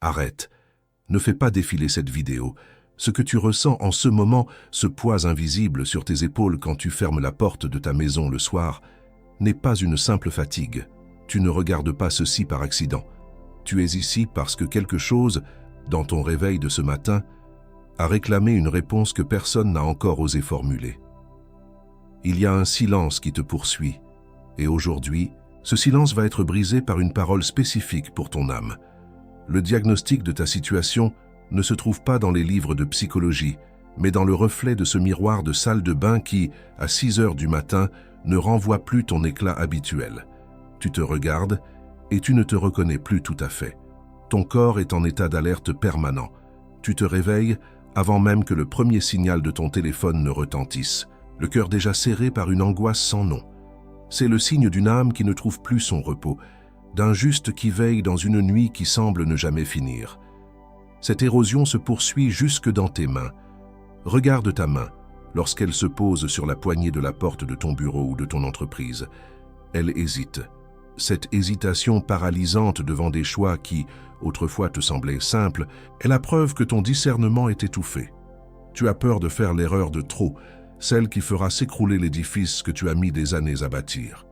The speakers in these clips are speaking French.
Arrête. Ne fais pas défiler cette vidéo. Ce que tu ressens en ce moment, ce poids invisible sur tes épaules quand tu fermes la porte de ta maison le soir, n'est pas une simple fatigue. Tu ne regardes pas ceci par accident. Tu es ici parce que quelque chose, dans ton réveil de ce matin, a réclamé une réponse que personne n'a encore osé formuler. Il y a un silence qui te poursuit, et aujourd'hui, ce silence va être brisé par une parole spécifique pour ton âme. Le diagnostic de ta situation ne se trouve pas dans les livres de psychologie, mais dans le reflet de ce miroir de salle de bain qui, à 6 heures du matin, ne renvoie plus ton éclat habituel. Tu te regardes et tu ne te reconnais plus tout à fait. Ton corps est en état d'alerte permanent. Tu te réveilles avant même que le premier signal de ton téléphone ne retentisse, le cœur déjà serré par une angoisse sans nom. C'est le signe d'une âme qui ne trouve plus son repos, d'un juste qui veille dans une nuit qui semble ne jamais finir. Cette érosion se poursuit jusque dans tes mains. Regarde ta main lorsqu'elle se pose sur la poignée de la porte de ton bureau ou de ton entreprise. Elle hésite. Cette hésitation paralysante devant des choix qui, autrefois te semblaient simples, est la preuve que ton discernement est étouffé. Tu as peur de faire l'erreur de trop, celle qui fera s'écrouler l'édifice que tu as mis des années à bâtir.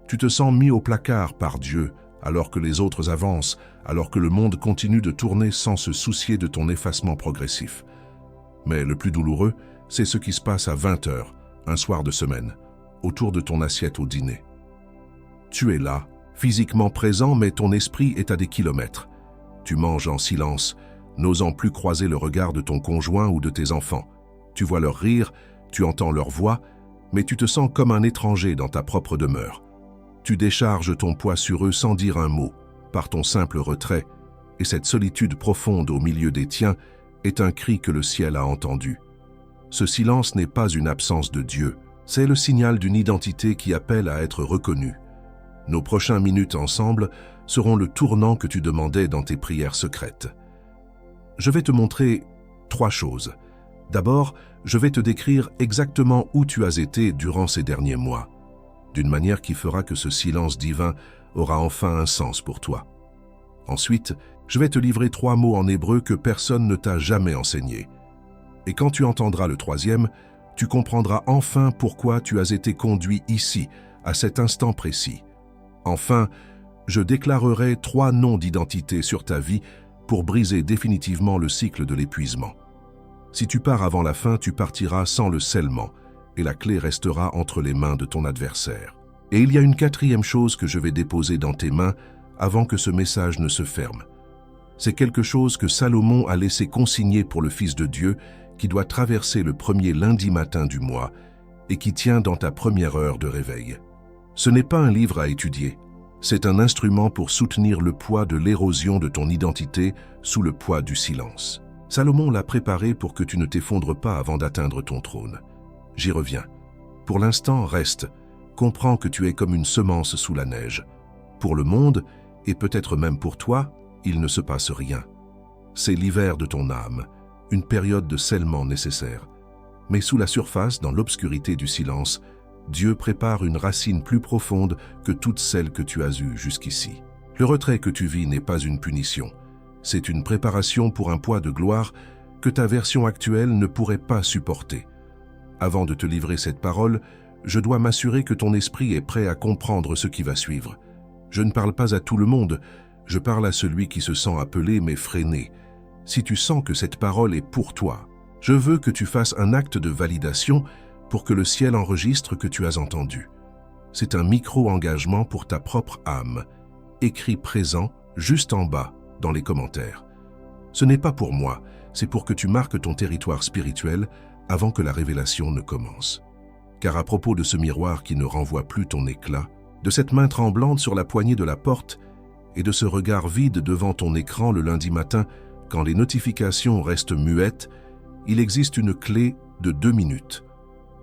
Tu te sens mis au placard par Dieu, alors que les autres avancent, alors que le monde continue de tourner sans se soucier de ton effacement progressif. Mais le plus douloureux, c'est ce qui se passe à 20 heures, un soir de semaine, autour de ton assiette au dîner. Tu es là, physiquement présent, mais ton esprit est à des kilomètres. Tu manges en silence, n'osant plus croiser le regard de ton conjoint ou de tes enfants. Tu vois leur rire, tu entends leur voix, mais tu te sens comme un étranger dans ta propre demeure. Tu décharges ton poids sur eux sans dire un mot, par ton simple retrait, et cette solitude profonde au milieu des tiens est un cri que le ciel a entendu. Ce silence n'est pas une absence de Dieu, c'est le signal d'une identité qui appelle à être reconnue. Nos prochaines minutes ensemble seront le tournant que tu demandais dans tes prières secrètes. Je vais te montrer 3 choses. D'abord, je vais te décrire exactement où tu as été durant ces derniers mois, d'une manière qui fera que ce silence divin aura enfin un sens pour toi. Ensuite, je vais te livrer 3 mots en hébreu que personne ne t'a jamais enseignés. Et quand tu entendras le 3e, tu comprendras enfin pourquoi tu as été conduit ici, à cet instant précis. Enfin, je déclarerai 3 noms d'identité sur ta vie pour briser définitivement le cycle de l'épuisement. Si tu pars avant la fin, tu partiras sans le scellement, et la clé restera entre les mains de ton adversaire. Et il y a une 4e chose que je vais déposer dans tes mains avant que ce message ne se ferme. C'est quelque chose que Salomon a laissé consigner pour le Fils de Dieu qui doit traverser le premier lundi matin du mois et qui tient dans ta première heure de réveil. Ce n'est pas un livre à étudier, c'est un instrument pour soutenir le poids de l'érosion de ton identité sous le poids du silence. Salomon l'a préparé pour que tu ne t'effondres pas avant d'atteindre ton trône. J'y reviens. Pour l'instant, reste. Comprends que tu es comme une semence sous la neige. Pour le monde, et peut-être même pour toi, il ne se passe rien. C'est l'hiver de ton âme, une période de scellement nécessaire. Mais sous la surface, dans l'obscurité du silence, Dieu prépare une racine plus profonde que toutes celles que tu as eues jusqu'ici. Le retrait que tu vis n'est pas une punition. C'est une préparation pour un poids de gloire que ta version actuelle ne pourrait pas supporter. Avant de te livrer cette parole, je dois m'assurer que ton esprit est prêt à comprendre ce qui va suivre. Je ne parle pas à tout le monde, je parle à celui qui se sent appelé mais freiné. Si tu sens que cette parole est pour toi, je veux que tu fasses un acte de validation pour que le ciel enregistre que tu as entendu. C'est un micro-engagement pour ta propre âme, écrit présent juste en bas dans les commentaires. Ce n'est pas pour moi, c'est pour que tu marques ton territoire spirituel avant que la révélation ne commence. Car à propos de ce miroir qui ne renvoie plus ton éclat, de cette main tremblante sur la poignée de la porte et de ce regard vide devant ton écran le lundi matin quand les notifications restent muettes, il existe une clé de 2 minutes.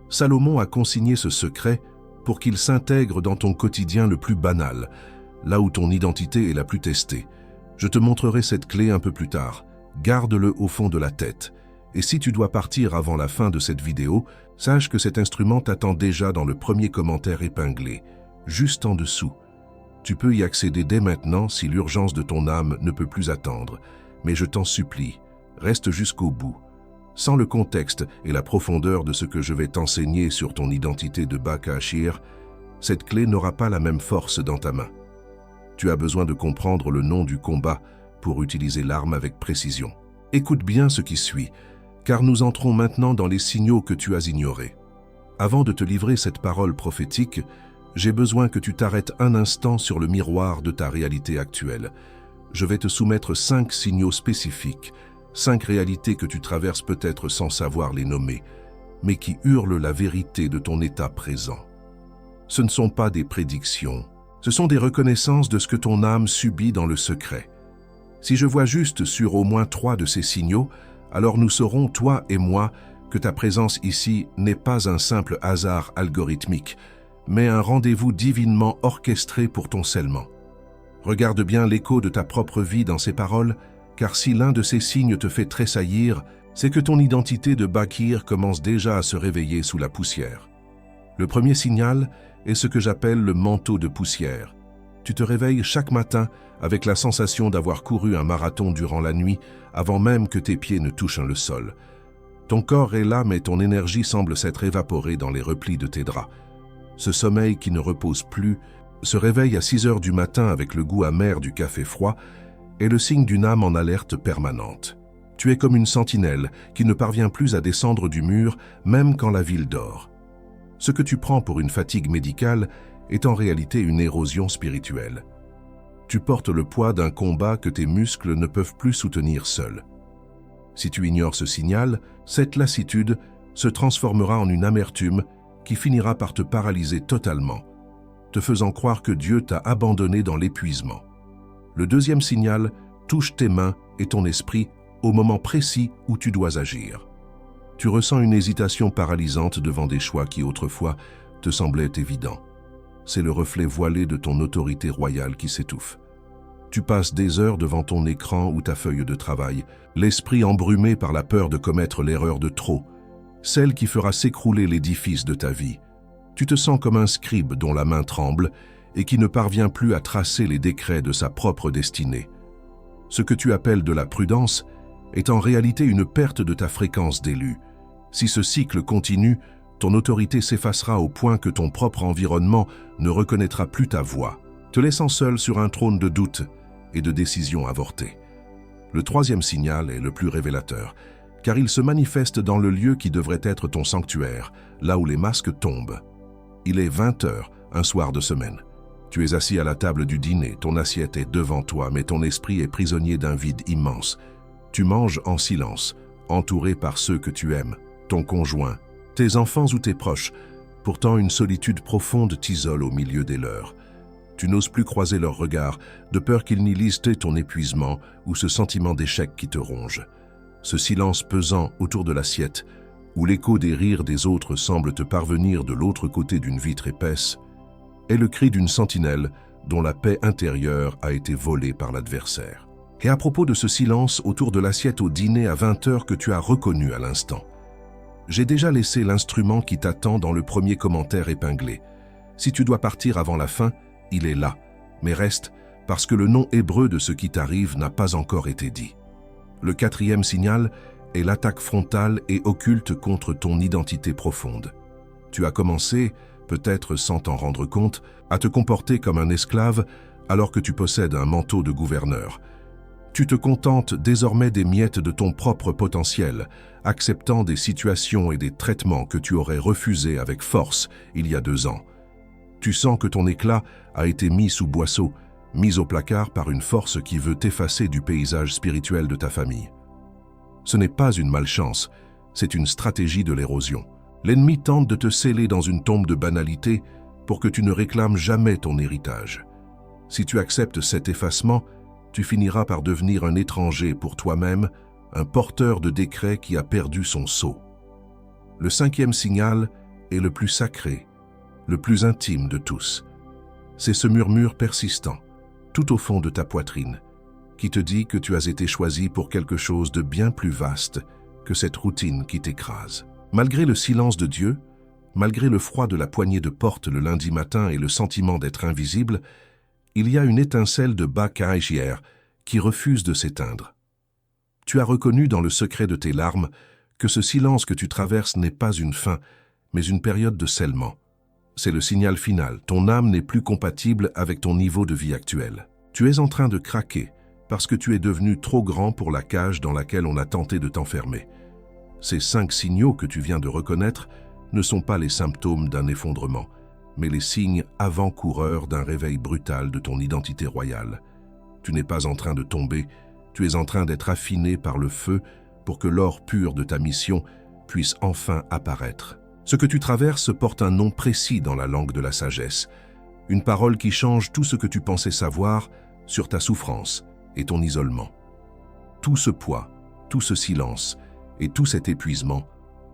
Salomon a consigné ce secret pour qu'il s'intègre dans ton quotidien le plus banal, là où ton identité est la plus testée. Je te montrerai cette clé un peu plus tard. Garde-le au fond de la tête. Et si tu dois partir avant la fin de cette vidéo, sache que cet instrument t'attend déjà dans le premier commentaire épinglé, juste en dessous. Tu peux y accéder dès maintenant si l'urgence de ton âme ne peut plus attendre. Mais je t'en supplie, reste jusqu'au bout. Sans le contexte et la profondeur de ce que je vais t'enseigner sur ton identité de Baka Ashir, cette clé n'aura pas la même force dans ta main. Tu as besoin de comprendre le nom du combat pour utiliser l'arme avec précision. Écoute bien ce qui suit, car nous entrons maintenant dans les signaux que tu as ignorés. Avant de te livrer cette parole prophétique, j'ai besoin que tu t'arrêtes un instant sur le miroir de ta réalité actuelle. Je vais te soumettre 5 signaux spécifiques, 5 réalités que tu traverses peut-être sans savoir les nommer, mais qui hurlent la vérité de ton état présent. Ce ne sont pas des prédictions, ce sont des reconnaissances de ce que ton âme subit dans le secret. Si je vois juste sur au moins 3 de ces signaux, alors nous saurons, toi et moi, que ta présence ici n'est pas un simple hasard algorithmique, mais un rendez-vous divinement orchestré pour ton scellement. Regarde bien l'écho de ta propre vie dans ces paroles, car si l'un de ces signes te fait tressaillir, c'est que ton identité de Bakir commence déjà à se réveiller sous la poussière. Le premier signal est ce que j'appelle le manteau de poussière. Tu te réveilles chaque matin avec la sensation d'avoir couru un marathon durant la nuit avant même que tes pieds ne touchent le sol. Ton corps est là, mais ton énergie semble s'être évaporée dans les replis de tes draps. Ce sommeil qui ne repose plus, se réveille à 6 heures du matin avec le goût amer du café froid, est le signe d'une âme en alerte permanente. Tu es comme une sentinelle qui ne parvient plus à descendre du mur, même quand la ville dort. Ce que tu prends pour une fatigue médicale est en réalité une érosion spirituelle. Tu portes le poids d'un combat que tes muscles ne peuvent plus soutenir seuls. Si tu ignores ce signal, cette lassitude se transformera en une amertume qui finira par te paralyser totalement, te faisant croire que Dieu t'a abandonné dans l'épuisement. Le deuxième signal touche tes mains et ton esprit au moment précis où tu dois agir. Tu ressens une hésitation paralysante devant des choix qui autrefois te semblaient évidents. C'est le reflet voilé de ton autorité royale qui s'étouffe. Tu passes des heures devant ton écran ou ta feuille de travail, l'esprit embrumé par la peur de commettre l'erreur de trop, celle qui fera s'écrouler l'édifice de ta vie. Tu te sens comme un scribe dont la main tremble et qui ne parvient plus à tracer les décrets de sa propre destinée. Ce que tu appelles de la prudence est en réalité une perte de ta fréquence d'élu. Si ce cycle continue, ton autorité s'effacera au point que ton propre environnement ne reconnaîtra plus ta voix, te laissant seul sur un trône de doute et de décisions avortées. Le troisième signal est le plus révélateur, car il se manifeste dans le lieu qui devrait être ton sanctuaire, là où les masques tombent. Il est 20 heures, un soir de semaine. Tu es assis à la table du dîner, ton assiette est devant toi, mais ton esprit est prisonnier d'un vide immense. Tu manges en silence, entouré par ceux que tu aimes, ton conjoint, tes enfants ou tes proches. Pourtant, une solitude profonde t'isole au milieu des leurs. Tu n'oses plus croiser leurs regards, de peur qu'ils n'y lisent ton épuisement ou ce sentiment d'échec qui te ronge. Ce silence pesant autour de l'assiette, où l'écho des rires des autres semble te parvenir de l'autre côté d'une vitre épaisse, est le cri d'une sentinelle dont la paix intérieure a été volée par l'adversaire. Et à propos de ce silence autour de l'assiette au dîner à 20 heures que tu as reconnu à l'instant, j'ai déjà laissé l'instrument qui t'attend dans le premier commentaire épinglé. Si tu dois partir avant la fin, il est là, mais reste parce que le nom hébreu de ce qui t'arrive n'a pas encore été dit. Le quatrième signal est l'attaque frontale et occulte contre ton identité profonde. Tu as commencé, peut-être sans t'en rendre compte, à te comporter comme un esclave alors que tu possèdes un manteau de gouverneur. Tu te contentes désormais des miettes de ton propre potentiel, acceptant des situations et des traitements que tu aurais refusés avec force il y a 2 ans. Tu sens que ton éclat a été mis sous boisseau, mis au placard par une force qui veut t'effacer du paysage spirituel de ta famille. Ce n'est pas une malchance, c'est une stratégie de l'érosion. L'ennemi tente de te sceller dans une tombe de banalité pour que tu ne réclames jamais ton héritage. Si tu acceptes cet effacement, tu finiras par devenir un étranger pour toi-même, un porteur de décrets qui a perdu son sceau. Le cinquième signal est le plus sacré, le plus intime de tous. C'est ce murmure persistant, tout au fond de ta poitrine, qui te dit que tu as été choisi pour quelque chose de bien plus vaste que cette routine qui t'écrase. Malgré le silence de Dieu, malgré le froid de la poignée de porte le lundi matin et le sentiment d'être invisible, il y a une étincelle de Baka Ashir qui refuse de s'éteindre. Tu as reconnu dans le secret de tes larmes que ce silence que tu traverses n'est pas une fin, mais une période de scellement. C'est le signal final, ton âme n'est plus compatible avec ton niveau de vie actuel. Tu es en train de craquer parce que tu es devenu trop grand pour la cage dans laquelle on a tenté de t'enfermer. Ces 5 signaux que tu viens de reconnaître ne sont pas les symptômes d'un effondrement, mais les signes avant-coureurs d'un réveil brutal de ton identité royale. Tu n'es pas en train de tomber, tu es en train d'être affiné par le feu pour que l'or pur de ta mission puisse enfin apparaître. Ce que tu traverses porte un nom précis dans la langue de la sagesse, une parole qui change tout ce que tu pensais savoir sur ta souffrance et ton isolement. Tout ce poids, tout ce silence et tout cet épuisement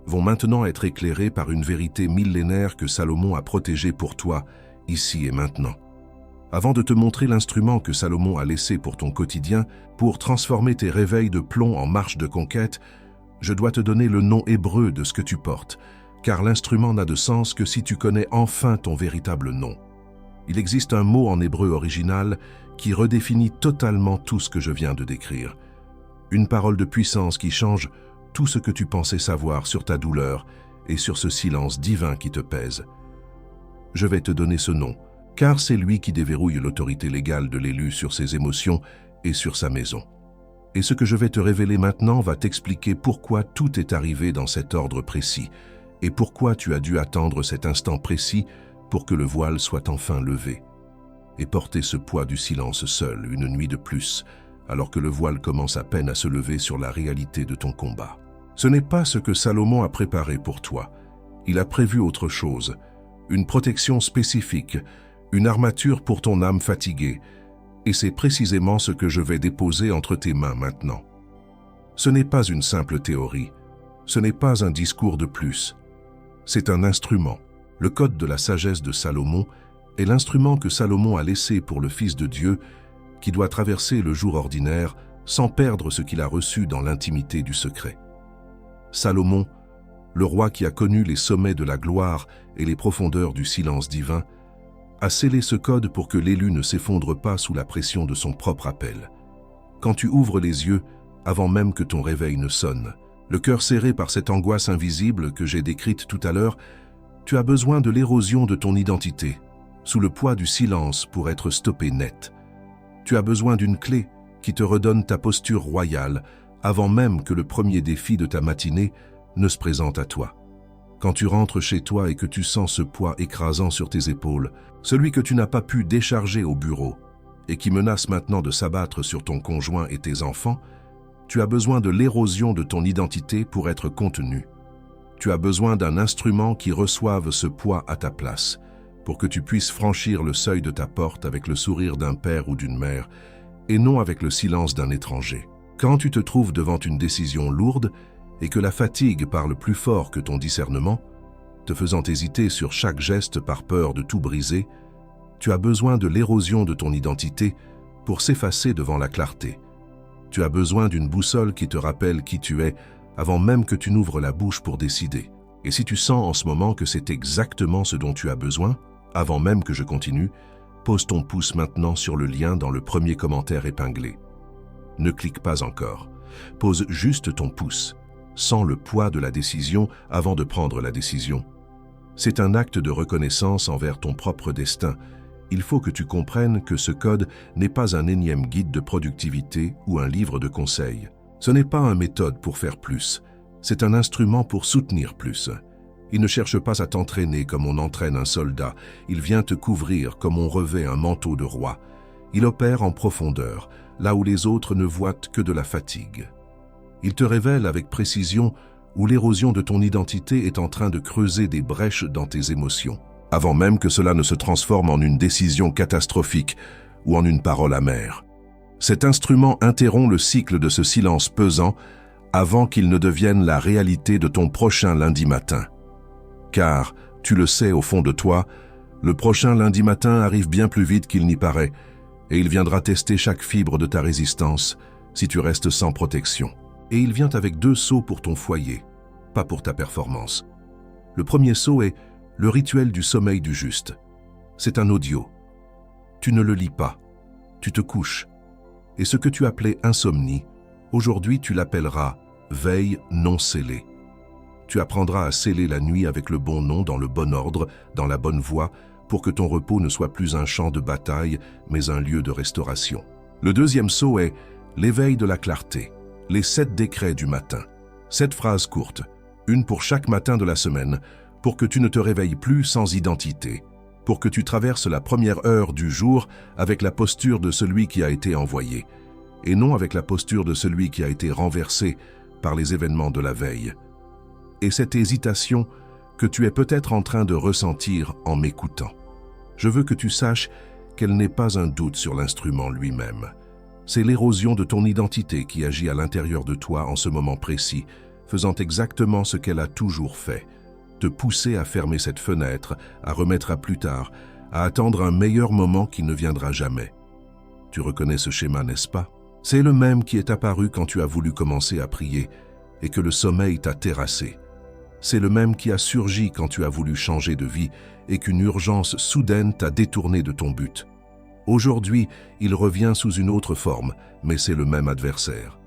vont maintenant être éclairés par une vérité millénaire que Salomon a protégée pour toi, ici et maintenant. Avant de te montrer l'instrument que Salomon a laissé pour ton quotidien, pour transformer tes réveils de plomb en marche de conquête, je dois te donner le nom hébreu de ce que tu portes, car l'instrument n'a de sens que si tu connais enfin ton véritable nom. Il existe un mot en hébreu original qui redéfinit totalement tout ce que je viens de décrire. Une parole de puissance qui change tout ce que tu pensais savoir sur ta douleur et sur ce silence divin qui te pèse. Je vais te donner ce nom, car c'est lui qui déverrouille l'autorité légale de l'élu sur ses émotions et sur sa maison. Et ce que je vais te révéler maintenant va t'expliquer pourquoi tout est arrivé dans cet ordre précis et pourquoi tu as dû attendre cet instant précis pour que le voile soit enfin levé. Et porter ce poids du silence seul une nuit de plus, alors que le voile commence à peine à se lever sur la réalité de ton combat. Ce n'est pas ce que Salomon a préparé pour toi. Il a prévu autre chose, une protection spécifique, une armature pour ton âme fatiguée, et c'est précisément ce que je vais déposer entre tes mains maintenant. Ce n'est pas une simple théorie, ce n'est pas un discours de plus, c'est un instrument. Le code de la sagesse de Salomon est l'instrument que Salomon a laissé pour le Fils de Dieu qui doit traverser le jour ordinaire sans perdre ce qu'il a reçu dans l'intimité du secret. Salomon, le roi qui a connu les sommets de la gloire et les profondeurs du silence divin, a scellé ce code pour que l'élu ne s'effondre pas sous la pression de son propre appel. Quand tu ouvres les yeux, avant même que ton réveil ne sonne, le cœur serré par cette angoisse invisible que j'ai décrite tout à l'heure, tu as besoin de l'érosion de ton identité, sous le poids du silence pour être stoppé net. Tu as besoin d'une clé qui te redonne ta posture royale avant même que le premier défi de ta matinée ne se présente à toi. Quand tu rentres chez toi et que tu sens ce poids écrasant sur tes épaules, celui que tu n'as pas pu décharger au bureau et qui menace maintenant de s'abattre sur ton conjoint et tes enfants, tu as besoin de l'érosion de ton identité pour être contenu. Tu as besoin d'un instrument qui reçoive ce poids à ta place, pour que tu puisses franchir le seuil de ta porte avec le sourire d'un père ou d'une mère, et non avec le silence d'un étranger. Quand tu te trouves devant une décision lourde et que la fatigue parle plus fort que ton discernement, te faisant hésiter sur chaque geste par peur de tout briser, tu as besoin de l'érosion de ton identité pour s'effacer devant la clarté. Tu as besoin d'une boussole qui te rappelle qui tu es avant même que tu n'ouvres la bouche pour décider. Et si tu sens en ce moment que c'est exactement ce dont tu as besoin, avant même que je continue, pose ton pouce maintenant sur le lien dans le premier commentaire épinglé. Ne clique pas encore. Pose juste ton pouce. Sens le poids de la décision avant de prendre la décision. C'est un acte de reconnaissance envers ton propre destin. Il faut que tu comprennes que ce code n'est pas un énième guide de productivité ou un livre de conseils. Ce n'est pas une méthode pour faire plus. C'est un instrument pour soutenir plus. Il ne cherche pas à t'entraîner comme on entraîne un soldat. Il vient te couvrir comme on revêt un manteau de roi. Il opère en profondeur, là où les autres ne voient que de la fatigue. Il te révèle avec précision où l'érosion de ton identité est en train de creuser des brèches dans tes émotions, avant même que cela ne se transforme en une décision catastrophique ou en une parole amère. Cet instrument interrompt le cycle de ce silence pesant avant qu'il ne devienne la réalité de ton prochain lundi matin. Car, tu le sais au fond de toi, le prochain lundi matin arrive bien plus vite qu'il n'y paraît, et il viendra tester chaque fibre de ta résistance si tu restes sans protection. Et il vient avec 2 sceaux pour ton foyer, pas pour ta performance. Le premier sceau est le rituel du sommeil du juste. C'est un audio. Tu ne le lis pas, tu te couches, et ce que tu appelais insomnie, Aujourd'hui, tu l'appelleras « veille non scellée ». Tu apprendras à sceller la nuit avec le bon nom, dans le bon ordre, dans la bonne voie, pour que ton repos ne soit plus un champ de bataille, mais un lieu de restauration. Le deuxième sceau est l'éveil de la clarté, les 7 décrets du matin. 7 phrases courtes, une pour chaque matin de la semaine, pour que tu ne te réveilles plus sans identité, pour que tu traverses la première heure du jour avec la posture de celui qui a été envoyé, et non avec la posture de celui qui a été renversé par les événements de la veille. Et cette hésitation que tu es peut-être en train de ressentir en m'écoutant. Je veux que tu saches qu'elle n'est pas un doute sur l'instrument lui-même. C'est l'érosion de ton identité qui agit à l'intérieur de toi en ce moment précis, faisant exactement ce qu'elle a toujours fait, te pousser à fermer cette fenêtre, à remettre à plus tard, à attendre un meilleur moment qui ne viendra jamais. Tu reconnais ce schéma, n'est-ce pas? C'est le même qui est apparu quand tu as voulu commencer à prier et que le sommeil t'a terrassé. C'est le même qui a surgi quand tu as voulu changer de vie et qu'une urgence soudaine t'a détourné de ton but. Aujourd'hui, il revient sous une autre forme, mais c'est le même adversaire.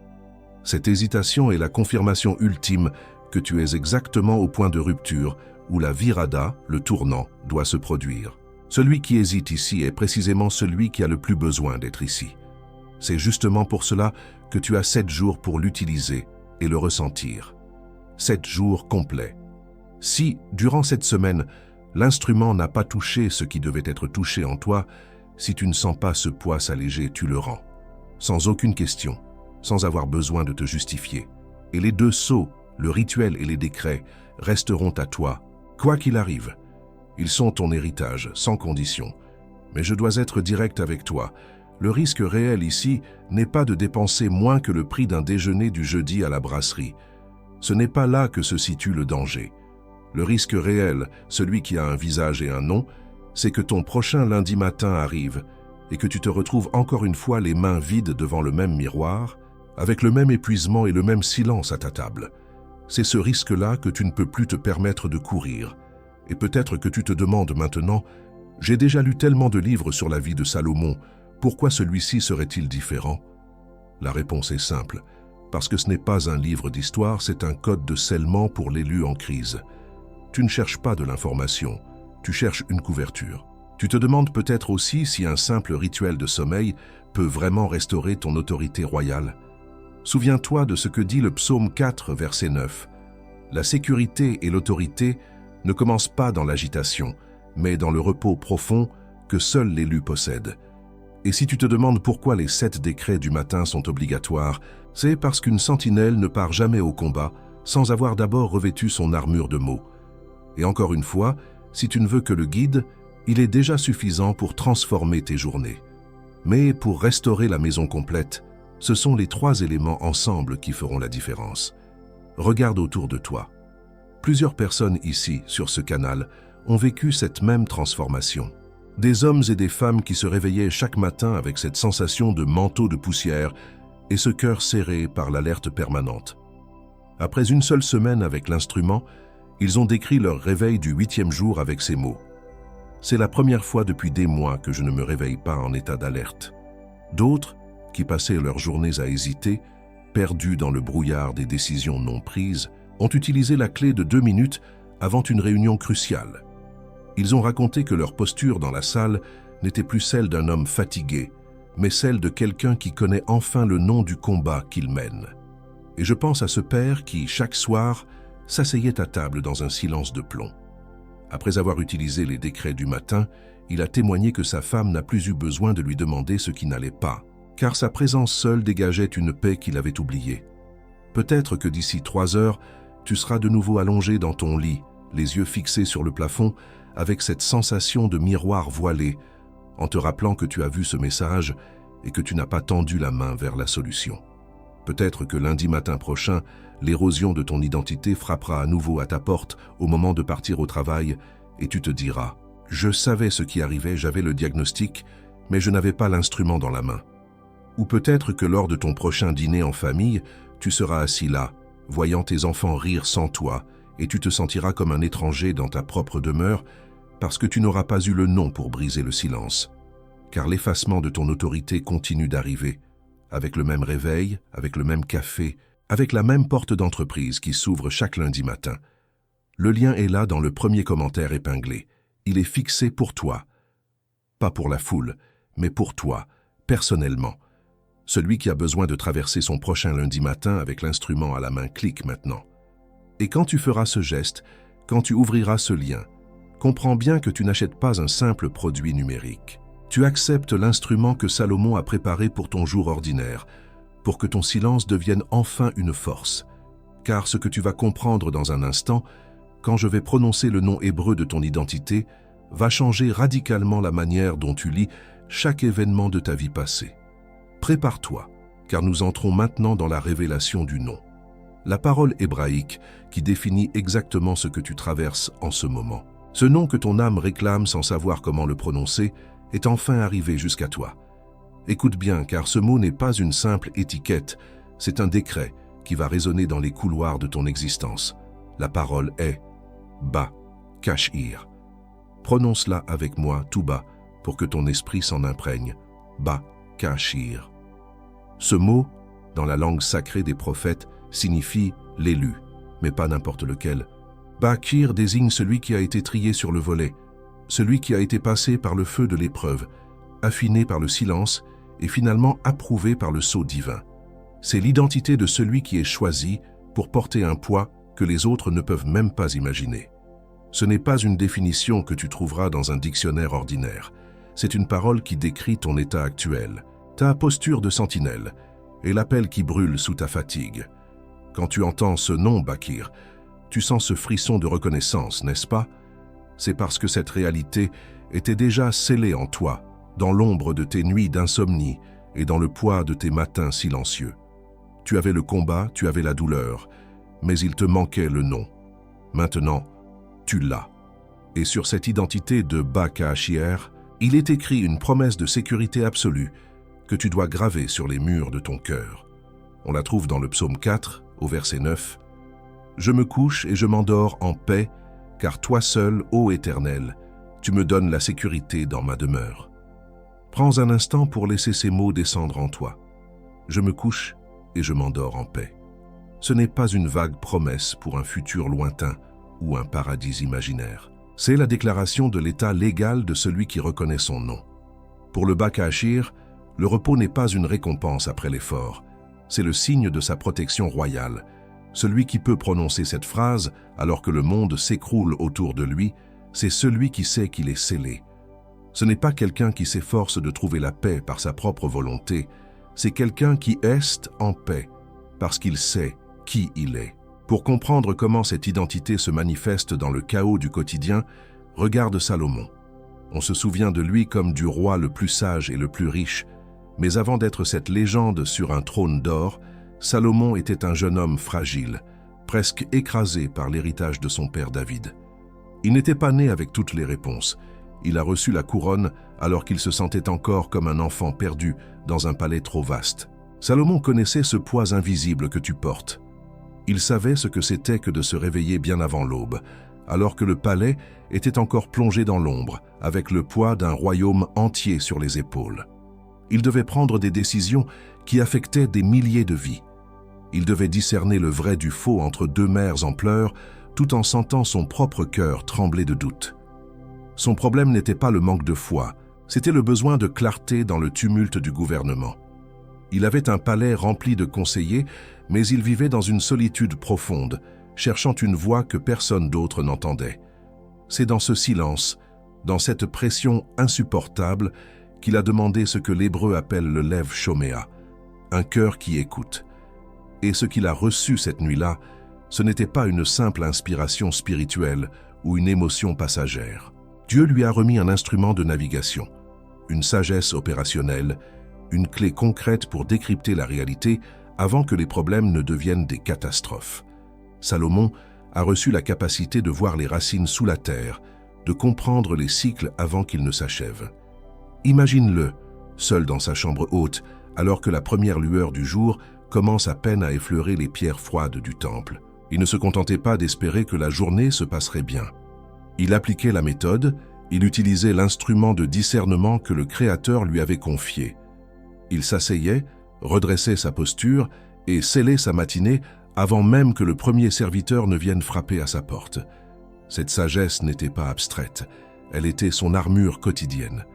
Cette hésitation est la confirmation ultime que tu es exactement au point de rupture où la virada, le tournant, doit se produire. Celui qui hésite ici est précisément celui qui a le plus besoin d'être ici. C'est justement pour cela que tu as 7 jours pour l'utiliser et le ressentir. 7 jours complets. Si, durant cette semaine, l'instrument n'a pas touché ce qui devait être touché en toi, si tu ne sens pas ce poids s'alléger, tu le rends. Sans aucune question, sans avoir besoin de te justifier. Et les 2 sceaux, le rituel et les décrets, resteront à toi, quoi qu'il arrive. Ils sont ton héritage, sans condition. Mais je dois être direct avec toi. Le risque réel ici n'est pas de dépenser moins que le prix d'un déjeuner du jeudi à la brasserie. Ce n'est pas là que se situe le danger. Le risque réel, celui qui a un visage et un nom, c'est que ton prochain lundi matin arrive et que tu te retrouves encore une fois les mains vides devant le même miroir, avec le même épuisement et le même silence à ta table. C'est ce risque-là que tu ne peux plus te permettre de courir. Et peut-être que tu te demandes maintenant, « J'ai déjà lu tellement de livres sur la vie de Salomon, pourquoi celui-ci serait-il différent ?» La réponse est simple, parce que ce n'est pas un livre d'histoire, c'est un code de scellement pour l'élu en crise. Tu ne cherches pas de l'information, tu cherches une couverture. Tu te demandes peut-être aussi si un simple rituel de sommeil peut vraiment restaurer ton autorité royale. Souviens-toi de ce que dit le psaume 4, verset 9. La sécurité et l'autorité ne commencent pas dans l'agitation, mais dans le repos profond que seul l'élu possède. Et si tu te demandes pourquoi les 7 décrets du matin sont obligatoires, c'est parce qu'une sentinelle ne part jamais au combat sans avoir d'abord revêtu son armure de mots. Et encore une fois, si tu ne veux que le guide, il est déjà suffisant pour transformer tes journées. Mais pour restaurer la maison complète, ce sont les 3 éléments ensemble qui feront la différence. Regarde autour de toi. Plusieurs personnes ici, sur ce canal, ont vécu cette même transformation. Des hommes et des femmes qui se réveillaient chaque matin avec cette sensation de manteau de poussière et ce cœur serré par l'alerte permanente. Après une seule semaine avec l'instrument, ils ont décrit leur réveil du 8e jour avec ces mots. « C'est la première fois depuis des mois que je ne me réveille pas en état d'alerte. » D'autres, qui passaient leurs journées à hésiter, perdus dans le brouillard des décisions non prises, ont utilisé la clé de 2 minutes avant une réunion cruciale. Ils ont raconté que leur posture dans la salle n'était plus celle d'un homme fatigué, mais celle de quelqu'un qui connaît enfin le nom du combat qu'il mène. Et je pense à ce père qui, chaque soir, s'asseyait à table dans un silence de plomb. Après avoir utilisé les décrets du matin, il a témoigné que sa femme n'a plus eu besoin de lui demander ce qui n'allait pas, car sa présence seule dégageait une paix qu'il avait oubliée. Peut-être que d'ici 3 heures, tu seras de nouveau allongé dans ton lit, les yeux fixés sur le plafond, avec cette sensation de miroir voilé, en te rappelant que tu as vu ce message et que tu n'as pas tendu la main vers la solution. Peut-être que lundi matin prochain, l'érosion de ton identité frappera à nouveau à ta porte au moment de partir au travail et tu te diras « Je savais ce qui arrivait, j'avais le diagnostic, mais je n'avais pas l'instrument dans la main. » Ou peut-être que lors de ton prochain dîner en famille, tu seras assis là, voyant tes enfants rire sans toi, et tu te sentiras comme un étranger dans ta propre demeure parce que tu n'auras pas eu le nom pour briser le silence. Car l'effacement de ton autorité continue d'arriver, avec le même réveil, avec le même café, avec la même porte d'entreprise qui s'ouvre chaque lundi matin. Le lien est là dans le premier commentaire épinglé. Il est fixé pour toi. Pas pour la foule, mais pour toi, personnellement. Celui qui a besoin de traverser son prochain lundi matin avec l'instrument à la main clique maintenant. Et quand tu feras ce geste, quand tu ouvriras ce lien, comprends bien que tu n'achètes pas un simple produit numérique. Tu acceptes l'instrument que Salomon a préparé pour ton jour ordinaire, pour que ton silence devienne enfin une force. Car ce que tu vas comprendre dans un instant, quand je vais prononcer le nom hébreu de ton identité, va changer radicalement la manière dont tu lis chaque événement de ta vie passée. Prépare-toi, car nous entrons maintenant dans la révélation du nom. La parole hébraïque qui définit exactement ce que tu traverses en ce moment. Ce nom que ton âme réclame sans savoir comment le prononcer est enfin arrivé jusqu'à toi. Écoute bien, car ce mot n'est pas une simple étiquette, c'est un décret qui va résonner dans les couloirs de ton existence. La parole est Ba Kashir. Prononce-la avec moi tout bas pour que ton esprit s'en imprègne. Ba Kashir. Ce mot, dans la langue sacrée des prophètes, signifie l'élu, mais pas n'importe lequel. Bakir désigne celui qui a été trié sur le volet, celui qui a été passé par le feu de l'épreuve, affiné par le silence et finalement approuvé par le sceau divin. C'est l'identité de celui qui est choisi pour porter un poids que les autres ne peuvent même pas imaginer. Ce n'est pas une définition que tu trouveras dans un dictionnaire ordinaire. C'est une parole qui décrit ton état actuel, ta posture de sentinelle et l'appel qui brûle sous ta fatigue. Quand tu entends ce nom, Bakir, tu sens ce frisson de reconnaissance, n'est-ce pas? C'est parce que cette réalité était déjà scellée en toi, dans l'ombre de tes nuits d'insomnie et dans le poids de tes matins silencieux. Tu avais le combat, tu avais la douleur, mais il te manquait le nom. Maintenant, tu l'as. Et sur cette identité de Ba Kashir, il est écrit une promesse de sécurité absolue que tu dois graver sur les murs de ton cœur. On la trouve dans le psaume 4, au verset 9. « Je me couche et je m'endors en paix, car toi seul, ô Éternel, tu me donnes la sécurité dans ma demeure. » Prends un instant pour laisser ces mots descendre en toi. Je me couche et je m'endors en paix. Ce n'est pas une vague promesse pour un futur lointain ou un paradis imaginaire. C'est la déclaration de l'état légal de celui qui reconnaît son nom. Pour le Ba Kashir, le repos n'est pas une récompense après l'effort. C'est le signe de sa protection royale. Celui qui peut prononcer cette phrase alors que le monde s'écroule autour de lui, c'est celui qui sait qu'il est scellé. Ce n'est pas quelqu'un qui s'efforce de trouver la paix par sa propre volonté, c'est quelqu'un qui est en paix parce qu'il sait qui il est. Pour comprendre comment cette identité se manifeste dans le chaos du quotidien, regarde Salomon. On se souvient de lui comme du roi le plus sage et le plus riche, mais avant d'être cette légende sur un trône d'or, Salomon était un jeune homme fragile, presque écrasé par l'héritage de son père David. Il n'était pas né avec toutes les réponses. Il a reçu la couronne alors qu'il se sentait encore comme un enfant perdu dans un palais trop vaste. Salomon connaissait ce poids invisible que tu portes. Il savait ce que c'était que de se réveiller bien avant l'aube, alors que le palais était encore plongé dans l'ombre, avec le poids d'un royaume entier sur les épaules. Il devait prendre des décisions qui affectaient des milliers de vies. Il devait discerner le vrai du faux entre deux mères en pleurs, tout en sentant son propre cœur trembler de doute. Son problème n'était pas le manque de foi, c'était le besoin de clarté dans le tumulte du gouvernement. Il avait un palais rempli de conseillers, mais il vivait dans une solitude profonde, cherchant une voix que personne d'autre n'entendait. C'est dans ce silence, dans cette pression insupportable, qu'il a demandé ce que l'hébreu appelle le lev shoméa, un cœur qui écoute. Et ce qu'il a reçu cette nuit-là, ce n'était pas une simple inspiration spirituelle ou une émotion passagère. Dieu lui a remis un instrument de navigation, une sagesse opérationnelle, une clé concrète pour décrypter la réalité avant que les problèmes ne deviennent des catastrophes. Salomon a reçu la capacité de voir les racines sous la terre, de comprendre les cycles avant qu'ils ne s'achèvent. Imagine-le, seul dans sa chambre haute, alors que la première lueur du jour commence à peine à effleurer les pierres froides du temple. Il ne se contentait pas d'espérer que la journée se passerait bien. Il appliquait la méthode, il utilisait l'instrument de discernement que le Créateur lui avait confié. Il s'asseyait, redressait sa posture et scellait sa matinée avant même que le premier serviteur ne vienne frapper à sa porte. Cette sagesse n'était pas abstraite, elle était son armure quotidienne.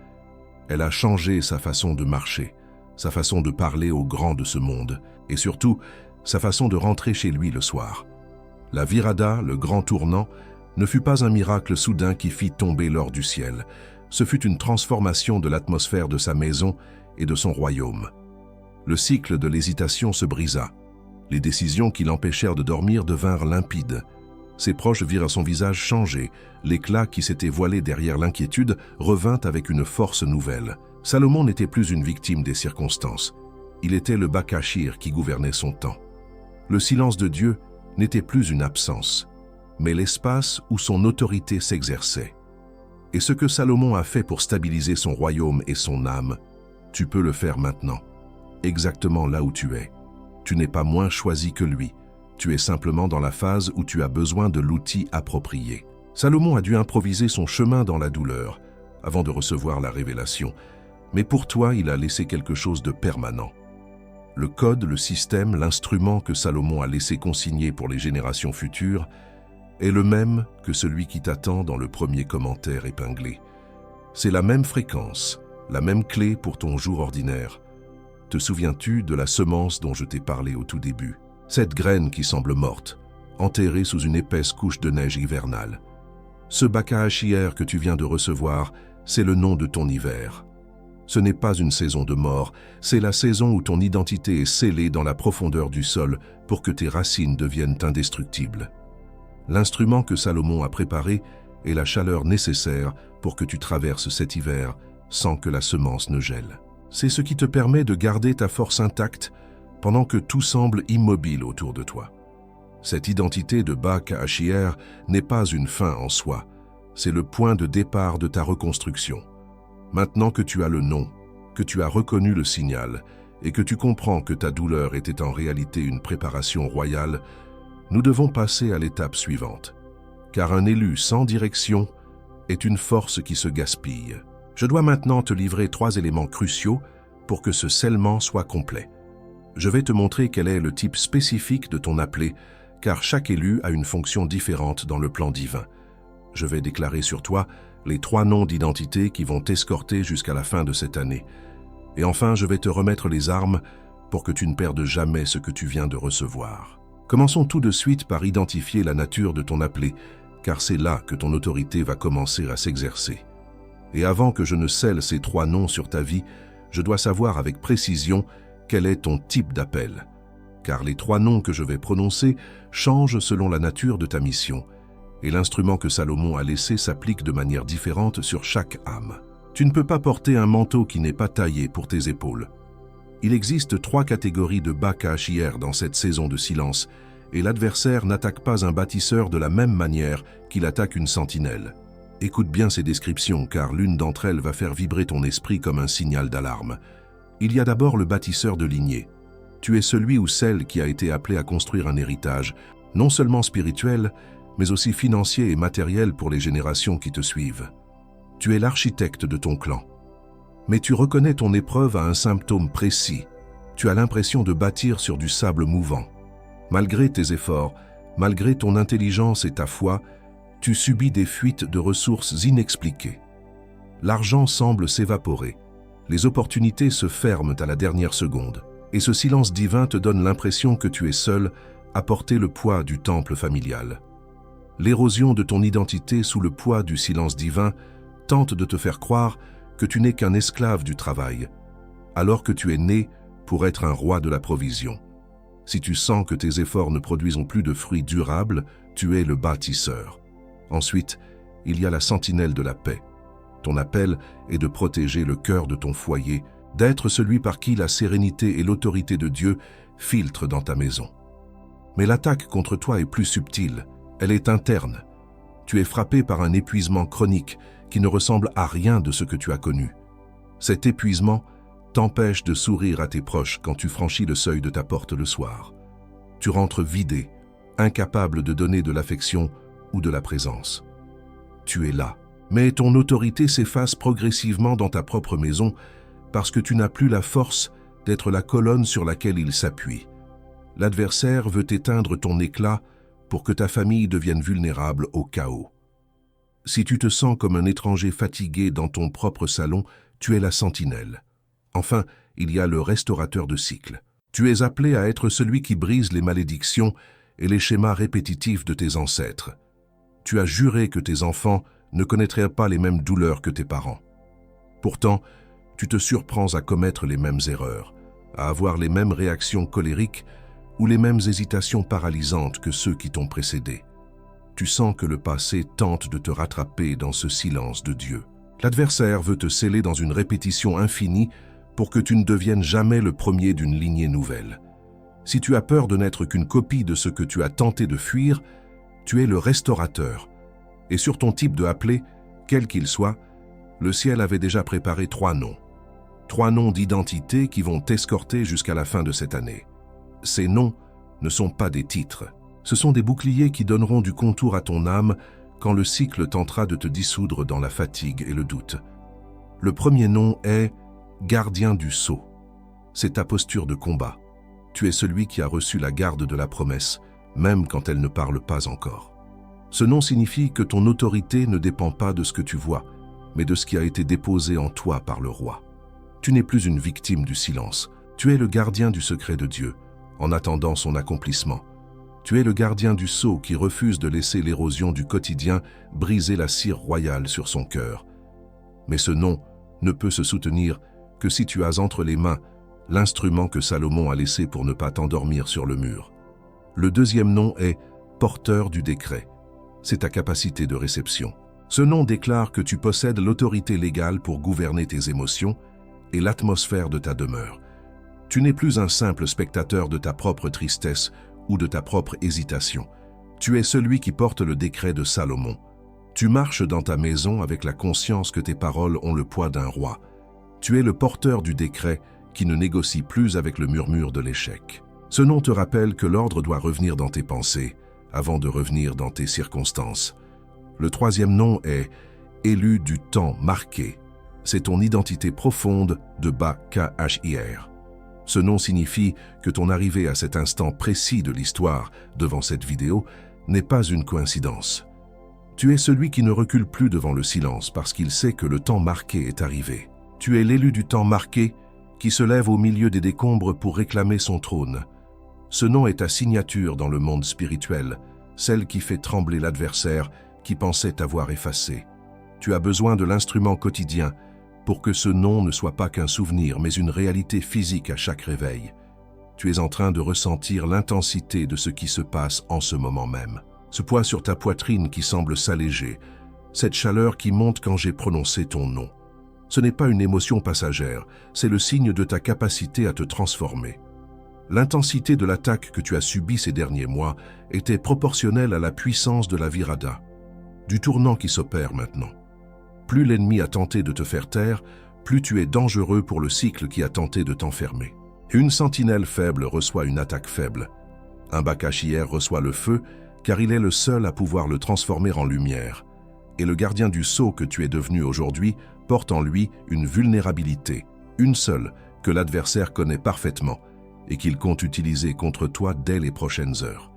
Elle a changé sa façon de marcher, sa façon de parler aux grands de ce monde, et surtout, sa façon de rentrer chez lui le soir. La virada, le grand tournant, ne fut pas un miracle soudain qui fit tomber l'or du ciel. Ce fut une transformation de l'atmosphère de sa maison et de son royaume. Le cycle de l'hésitation se brisa. Les décisions qui l'empêchèrent de dormir devinrent limpides. Ses proches virent son visage changer. L'éclat qui s'était voilé derrière l'inquiétude revint avec une force nouvelle. Salomon n'était plus une victime des circonstances. Il était le Bakashir qui gouvernait son temps. Le silence de Dieu n'était plus une absence, mais l'espace où son autorité s'exerçait. Et ce que Salomon a fait pour stabiliser son royaume et son âme, tu peux le faire maintenant, exactement là où tu es. Tu n'es pas moins choisi que lui. Tu es simplement dans la phase où tu as besoin de l'outil approprié. Salomon a dû improviser son chemin dans la douleur, avant de recevoir la révélation. Mais pour toi, il a laissé quelque chose de permanent. Le code, le système, l'instrument que Salomon a laissé consigner pour les générations futures est le même que celui qui t'attend dans le premier commentaire épinglé. C'est la même fréquence, la même clé pour ton jour ordinaire. Te souviens-tu de la semence dont je t'ai parlé au tout début? Cette graine qui semble morte, enterrée sous une épaisse couche de neige hivernale. Ce Bakashir que tu viens de recevoir, c'est le nom de ton hiver. Ce n'est pas une saison de mort, c'est la saison où ton identité est scellée dans la profondeur du sol pour que tes racines deviennent indestructibles. L'instrument que Salomon a préparé est la chaleur nécessaire pour que tu traverses cet hiver sans que la semence ne gèle. C'est ce qui te permet de garder ta force intacte pendant que tout semble immobile autour de toi. Cette identité de Bakashir n'est pas une fin en soi, c'est le point de départ de ta reconstruction. Maintenant que tu as le nom, que tu as reconnu le signal et que tu comprends que ta douleur était en réalité une préparation royale, nous devons passer à l'étape suivante. Car un élu sans direction est une force qui se gaspille. Je dois maintenant te livrer 3 éléments cruciaux pour que ce scellement soit complet. Je vais te montrer quel est le type spécifique de ton appelé, car chaque élu a une fonction différente dans le plan divin. Je vais déclarer sur toi les 3 noms d'identité qui vont t'escorter jusqu'à la fin de cette année. Et enfin, je vais te remettre les armes pour que tu ne perdes jamais ce que tu viens de recevoir. Commençons tout de suite par identifier la nature de ton appelé, car c'est là que ton autorité va commencer à s'exercer. Et avant que je ne scelle ces 3 noms sur ta vie, je dois savoir avec précision quel est ton type d'appel. Car les 3 noms que je vais prononcer changent selon la nature de ta mission. Et l'instrument que Salomon a laissé s'applique de manière différente sur chaque âme. Tu ne peux pas porter un manteau qui n'est pas taillé pour tes épaules. Il existe 3 catégories de Bakashir dans cette saison de silence, et l'adversaire n'attaque pas un bâtisseur de la même manière qu'il attaque une sentinelle. Écoute bien ces descriptions, car l'une d'entre elles va faire vibrer ton esprit comme un signal d'alarme. Il y a d'abord le bâtisseur de lignée. Tu es celui ou celle qui a été appelé à construire un héritage, non seulement spirituel, mais aussi financier et matériel pour les générations qui te suivent. Tu es l'architecte de ton clan. Mais tu reconnais ton épreuve à un symptôme précis. Tu as l'impression de bâtir sur du sable mouvant. Malgré tes efforts, malgré ton intelligence et ta foi, tu subis des fuites de ressources inexpliquées. L'argent semble s'évaporer. Les opportunités se ferment à la dernière seconde. Et ce silence divin te donne l'impression que tu es seul à porter le poids du temple familial. L'érosion de ton identité sous le poids du silence divin tente de te faire croire que tu n'es qu'un esclave du travail, alors que tu es né pour être un roi de la provision. Si tu sens que tes efforts ne produisent plus de fruits durables, tu es le bâtisseur. Ensuite, il y a la sentinelle de la paix. Ton appel est de protéger le cœur de ton foyer, d'être celui par qui la sérénité et l'autorité de Dieu filtrent dans ta maison. Mais l'attaque contre toi est plus subtile, elle est interne. Tu es frappé par un épuisement chronique qui ne ressemble à rien de ce que tu as connu. Cet épuisement t'empêche de sourire à tes proches quand tu franchis le seuil de ta porte le soir. Tu rentres vidé, incapable de donner de l'affection ou de la présence. Tu es là, mais ton autorité s'efface progressivement dans ta propre maison parce que tu n'as plus la force d'être la colonne sur laquelle il s'appuie. L'adversaire veut éteindre ton éclat pour que ta famille devienne vulnérable au chaos. Si tu te sens comme un étranger fatigué dans ton propre salon, tu es la sentinelle. Enfin, il y a le restaurateur de cycles. Tu es appelé à être celui qui brise les malédictions et les schémas répétitifs de tes ancêtres. Tu as juré que tes enfants ne connaîtraient pas les mêmes douleurs que tes parents. Pourtant, tu te surprends à commettre les mêmes erreurs, à avoir les mêmes réactions colériques ou les mêmes hésitations paralysantes que ceux qui t'ont précédé. Tu sens que le passé tente de te rattraper dans ce silence de Dieu. L'adversaire veut te sceller dans une répétition infinie pour que tu ne deviennes jamais le premier d'une lignée nouvelle. Si tu as peur de n'être qu'une copie de ce que tu as tenté de fuir, tu es le restaurateur. Et sur ton type de appelé, quel qu'il soit, le ciel avait déjà préparé 3 noms. 3 noms d'identité qui vont t'escorter jusqu'à la fin de cette année. Ces noms ne sont pas des titres. Ce sont des boucliers qui donneront du contour à ton âme quand le cycle tentera de te dissoudre dans la fatigue et le doute. Le premier nom est gardien du sceau. C'est ta posture de combat. Tu es celui qui a reçu la garde de la promesse, même quand elle ne parle pas encore. Ce nom signifie que ton autorité ne dépend pas de ce que tu vois, mais de ce qui a été déposé en toi par le roi. Tu n'es plus une victime du silence. Tu es le gardien du secret de Dieu, en attendant son accomplissement. Tu es le gardien du sceau qui refuse de laisser l'érosion du quotidien briser la cire royale sur son cœur. Mais ce nom ne peut se soutenir que si tu as entre les mains l'instrument que Salomon a laissé pour ne pas t'endormir sur le mur. Le deuxième nom est porteur du décret. C'est ta capacité de réception. Ce nom déclare que tu possèdes l'autorité légale pour gouverner tes émotions et l'atmosphère de ta demeure. Tu n'es plus un simple spectateur de ta propre tristesse ou de ta propre hésitation. Tu es celui qui porte le décret de Salomon. Tu marches dans ta maison avec la conscience que tes paroles ont le poids d'un roi. Tu es le porteur du décret qui ne négocie plus avec le murmure de l'échec. Ce nom te rappelle que l'ordre doit revenir dans tes pensées avant de revenir dans tes circonstances. Le troisième nom est élu du temps marqué. C'est ton identité profonde de Ba-K-H-I-R. Ce nom signifie que ton arrivée à cet instant précis de l'histoire devant cette vidéo n'est pas une coïncidence. Tu es celui qui ne recule plus devant le silence parce qu'il sait que le temps marqué est arrivé. Tu es l'élu du temps marqué qui se lève au milieu des décombres pour réclamer son trône. Ce nom est ta signature dans le monde spirituel, celle qui fait trembler l'adversaire qui pensait t'avoir effacé. Tu as besoin de l'instrument quotidien pour que ce nom ne soit pas qu'un souvenir, mais une réalité physique à chaque réveil. Tu es en train de ressentir l'intensité de ce qui se passe en ce moment même. Ce poids sur ta poitrine qui semble s'alléger, cette chaleur qui monte quand j'ai prononcé ton nom. Ce n'est pas une émotion passagère, c'est le signe de ta capacité à te transformer. L'intensité de l'attaque que tu as subie ces derniers mois était proportionnelle à la puissance de la virada, du tournant qui s'opère maintenant. Plus l'ennemi a tenté de te faire taire, plus tu es dangereux pour le cycle qui a tenté de t'enfermer. Une sentinelle faible reçoit une attaque faible. Un Ba-K-H-I-R reçoit le feu, car il est le seul à pouvoir le transformer en lumière. Et le gardien du sceau que tu es devenu aujourd'hui porte en lui une vulnérabilité, une seule, que l'adversaire connaît parfaitement et qu'il compte utiliser contre toi dès les prochaines heures.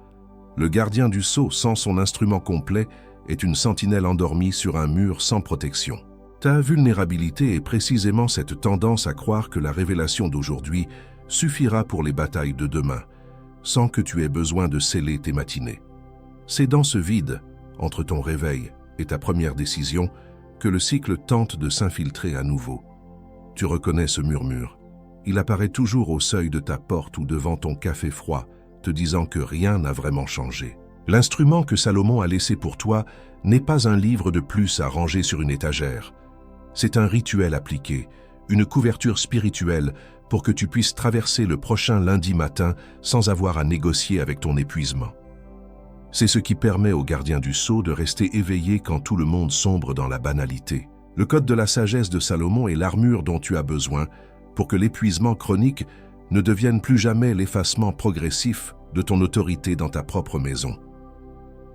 Le gardien du sceau, sans son instrument complet, est une sentinelle endormie sur un mur sans protection. Ta vulnérabilité est précisément cette tendance à croire que la révélation d'aujourd'hui suffira pour les batailles de demain, sans que tu aies besoin de sceller tes matinées. C'est dans ce vide, entre ton réveil et ta première décision, que le cycle tente de s'infiltrer à nouveau. Tu reconnais ce murmure. Il apparaît toujours au seuil de ta porte ou devant ton café froid, te disant que rien n'a vraiment changé. L'instrument que Salomon a laissé pour toi n'est pas un livre de plus à ranger sur une étagère. C'est un rituel appliqué, une couverture spirituelle pour que tu puisses traverser le prochain lundi matin sans avoir à négocier avec ton épuisement. C'est ce qui permet au gardien du sceau de rester éveillé quand tout le monde sombre dans la banalité. Le code de la sagesse de Salomon est l'armure dont tu as besoin pour que l'épuisement chronique ne devienne plus jamais l'effacement progressif de ton autorité dans ta propre maison.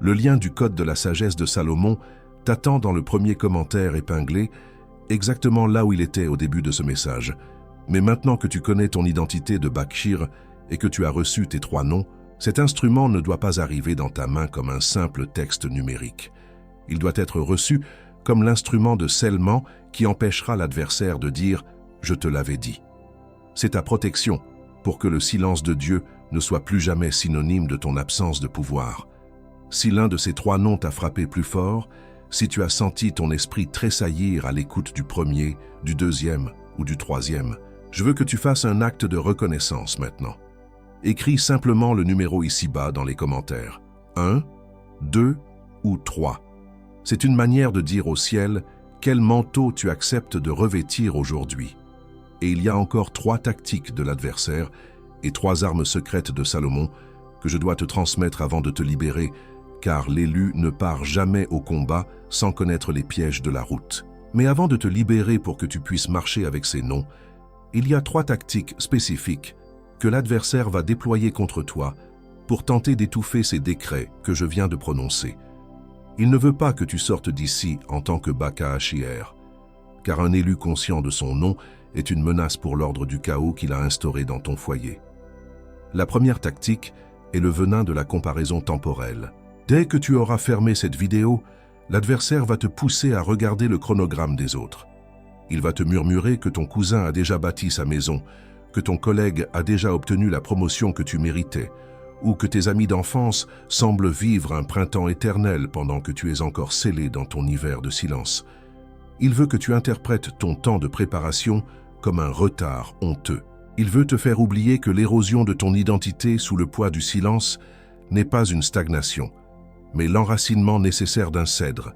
Le lien du code de la sagesse de Salomon t'attend dans le premier commentaire épinglé, exactement là où il était au début de ce message. Mais maintenant que tu connais ton identité de Bakshir et que tu as reçu tes 3 noms, cet instrument ne doit pas arriver dans ta main comme un simple texte numérique. Il doit être reçu comme l'instrument de scellement qui empêchera l'adversaire de dire « je te l'avais dit ». C'est ta protection pour que le silence de Dieu ne soit plus jamais synonyme de ton absence de pouvoir. Si l'un de ces 3 noms t'a frappé plus fort, si tu as senti ton esprit tressaillir à l'écoute du premier, du deuxième ou du troisième, je veux que tu fasses un acte de reconnaissance maintenant. Écris simplement le numéro ici-bas dans les commentaires. 1, 2 ou 3. C'est une manière de dire au ciel quel manteau tu acceptes de revêtir aujourd'hui. Et il y a encore 3 tactiques de l'adversaire et 3 armes secrètes de Salomon que je dois te transmettre avant de te libérer, car l'élu ne part jamais au combat sans connaître les pièges de la route. Mais avant de te libérer pour que tu puisses marcher avec ces noms, il y a 3 tactiques spécifiques que l'adversaire va déployer contre toi pour tenter d'étouffer ces décrets que je viens de prononcer. Il ne veut pas que tu sortes d'ici en tant que Baka-Ashir, car un élu conscient de son nom est une menace pour l'ordre du chaos qu'il a instauré dans ton foyer. La première tactique est le venin de la comparaison temporelle. Dès que tu auras fermé cette vidéo, l'adversaire va te pousser à regarder le chronogramme des autres. Il va te murmurer que ton cousin a déjà bâti sa maison, que ton collègue a déjà obtenu la promotion que tu méritais, ou que tes amis d'enfance semblent vivre un printemps éternel pendant que tu es encore scellé dans ton hiver de silence. Il veut que tu interprètes ton temps de préparation comme un retard honteux. Il veut te faire oublier que l'érosion de ton identité sous le poids du silence n'est pas une stagnation, mais l'enracinement nécessaire d'un cèdre.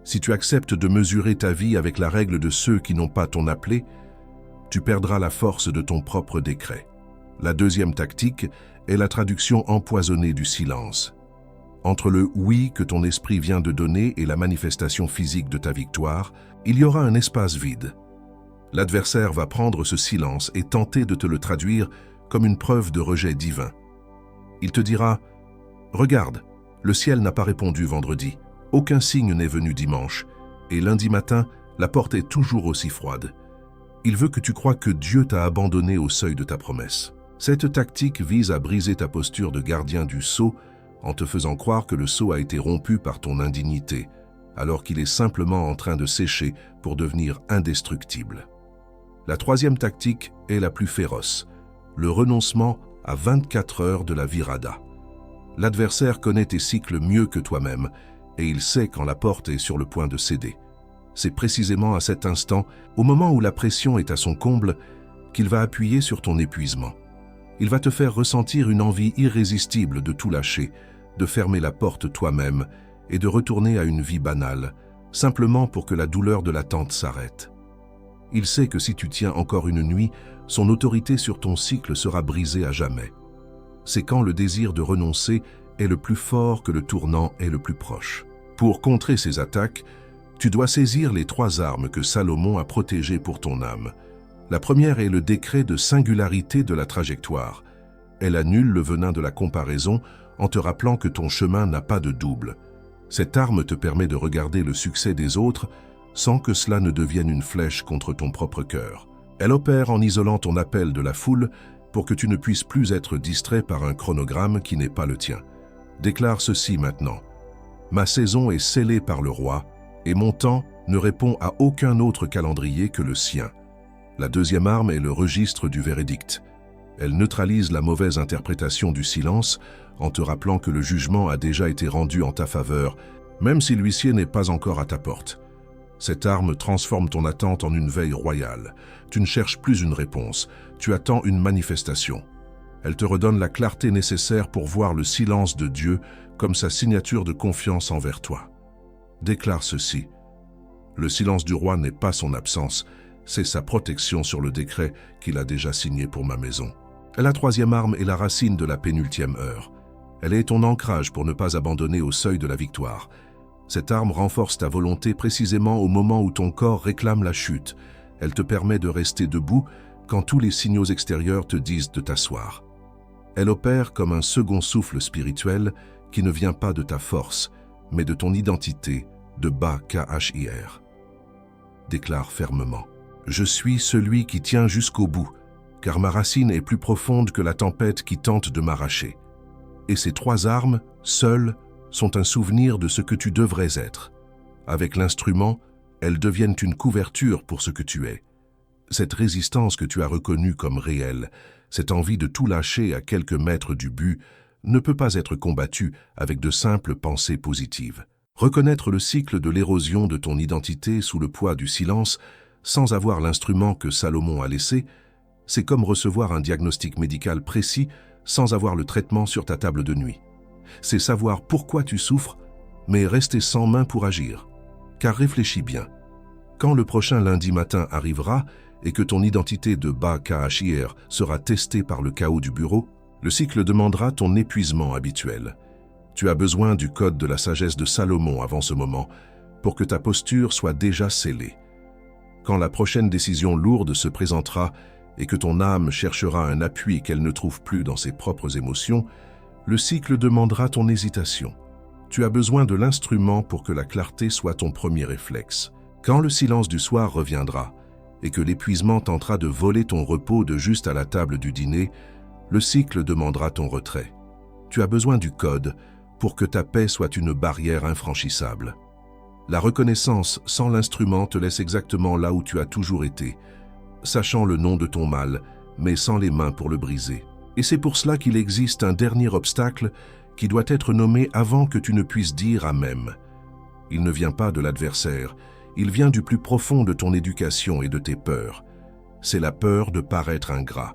Si tu acceptes de mesurer ta vie avec la règle de ceux qui n'ont pas ton appelé, tu perdras la force de ton propre décret. La deuxième tactique est la traduction empoisonnée du silence. Entre le « oui » que ton esprit vient de donner et la manifestation physique de ta victoire, il y aura un espace vide. L'adversaire va prendre ce silence et tenter de te le traduire comme une preuve de rejet divin. Il te dira « Regarde, le ciel n'a pas répondu vendredi, aucun signe n'est venu dimanche, et lundi matin, la porte est toujours aussi froide. » Il veut que tu crois que Dieu t'a abandonné au seuil de ta promesse. Cette tactique vise à briser ta posture de gardien du sceau en te faisant croire que le sceau a été rompu par ton indignité, alors qu'il est simplement en train de sécher pour devenir indestructible. La troisième tactique est la plus féroce, le renoncement à 24 heures de la virada. L'adversaire connaît tes cycles mieux que toi-même et il sait quand la porte est sur le point de céder. C'est précisément à cet instant, au moment où la pression est à son comble, qu'il va appuyer sur ton épuisement. Il va te faire ressentir une envie irrésistible de tout lâcher, de fermer la porte toi-même et de retourner à une vie banale, simplement pour que la douleur de l'attente s'arrête. Il sait que si tu tiens encore une nuit, son autorité sur ton cycle sera brisée à jamais. C'est quand le désir de renoncer est le plus fort que le tournant est le plus proche. Pour contrer ces attaques, tu dois saisir les 3 armes que Salomon a protégées pour ton âme. La première est le décret de singularité de la trajectoire. Elle annule le venin de la comparaison en te rappelant que ton chemin n'a pas de double. Cette arme te permet de regarder le succès des autres sans que cela ne devienne une flèche contre ton propre cœur. Elle opère en isolant ton appel de la foule pour que tu ne puisses plus être distrait par un chronogramme qui n'est pas le tien. Déclare ceci maintenant. Ma saison est scellée par le roi, et mon temps ne répond à aucun autre calendrier que le sien. La deuxième arme est le registre du verdict. Elle neutralise la mauvaise interprétation du silence en te rappelant que le jugement a déjà été rendu en ta faveur, même si l'huissier n'est pas encore à ta porte. Cette arme transforme ton attente en une veille royale. Tu ne cherches plus une réponse, tu attends une manifestation. Elle te redonne la clarté nécessaire pour voir le silence de Dieu comme sa signature de confiance envers toi. Déclare ceci. Le silence du roi n'est pas son absence, c'est sa protection sur le décret qu'il a déjà signé pour ma maison. La troisième arme est la racine de la pénultième heure. Elle est ton ancrage pour ne pas abandonner au seuil de la victoire. Cette arme renforce ta volonté précisément au moment où ton corps réclame la chute. Elle te permet de rester debout quand tous les signaux extérieurs te disent de t'asseoir. Elle opère comme un second souffle spirituel qui ne vient pas de ta force, mais de ton identité de Baka-Ashir. Déclare fermement. Je suis celui qui tient jusqu'au bout, car ma racine est plus profonde que la tempête qui tente de m'arracher. Et ces 3 armes, seules, sont un souvenir de ce que tu devrais être. Avec l'instrument, elles deviennent une couverture pour ce que tu es. Cette résistance que tu as reconnue comme réelle, cette envie de tout lâcher à quelques mètres du but, ne peut pas être combattue avec de simples pensées positives. Reconnaître le cycle de l'érosion de ton identité sous le poids du silence, sans avoir l'instrument que Salomon a laissé, c'est comme recevoir un diagnostic médical précis sans avoir le traitement sur ta table de nuit. C'est savoir pourquoi tu souffres, mais rester sans main pour agir. Car réfléchis bien, quand le prochain lundi matin arrivera et que ton identité de Ba Kahashir sera testée par le chaos du bureau, le cycle demandera ton épuisement habituel. Tu as besoin du code de la sagesse de Salomon avant ce moment pour que ta posture soit déjà scellée. Quand la prochaine décision lourde se présentera et que ton âme cherchera un appui qu'elle ne trouve plus dans ses propres émotions, le cycle demandera ton hésitation. Tu as besoin de l'instrument pour que la clarté soit ton premier réflexe. Quand le silence du soir reviendra et que l'épuisement tentera de voler ton repos de juste à la table du dîner, le cycle demandera ton retrait. Tu as besoin du code pour que ta paix soit une barrière infranchissable. La reconnaissance sans l'instrument te laisse exactement là où tu as toujours été, sachant le nom de ton mal, mais sans les mains pour le briser. Et c'est pour cela qu'il existe un dernier obstacle qui doit être nommé avant que tu ne puisses dire « Amen ». Il ne vient pas de l'adversaire, il vient du plus profond de ton éducation et de tes peurs. C'est la peur de paraître ingrat.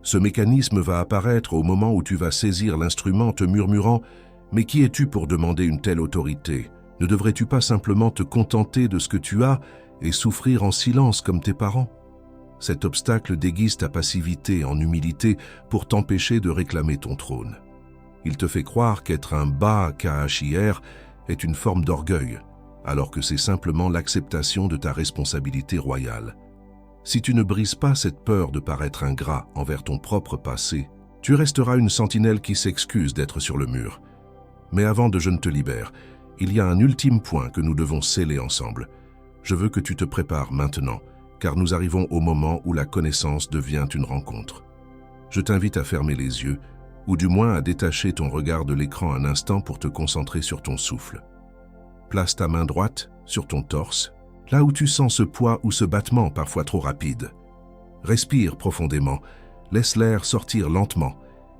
Ce mécanisme va apparaître au moment où tu vas saisir l'instrument te murmurant « Mais qui es-tu pour demander une telle autorité ? Ne devrais-tu pas simplement te contenter de ce que tu as et souffrir en silence comme tes parents ?» Cet obstacle déguise ta passivité en humilité pour t'empêcher de réclamer ton trône. Il te fait croire qu'être un Ba Kahashir est une forme d'orgueil, alors que c'est simplement l'acceptation de ta responsabilité royale. Si tu ne brises pas cette peur de paraître ingrat envers ton propre passé, tu resteras une sentinelle qui s'excuse d'être sur le mur. Mais avant de je ne te libère, il y a un ultime point que nous devons sceller ensemble. Je veux que tu te prépares maintenant, car nous arrivons au moment où la connaissance devient une rencontre. Je t'invite à fermer les yeux, ou du moins à détacher ton regard de l'écran un instant pour te concentrer sur ton souffle. Place ta main droite sur ton torse, là où tu sens ce poids ou ce battement parfois trop rapide. Respire profondément, laisse l'air sortir lentement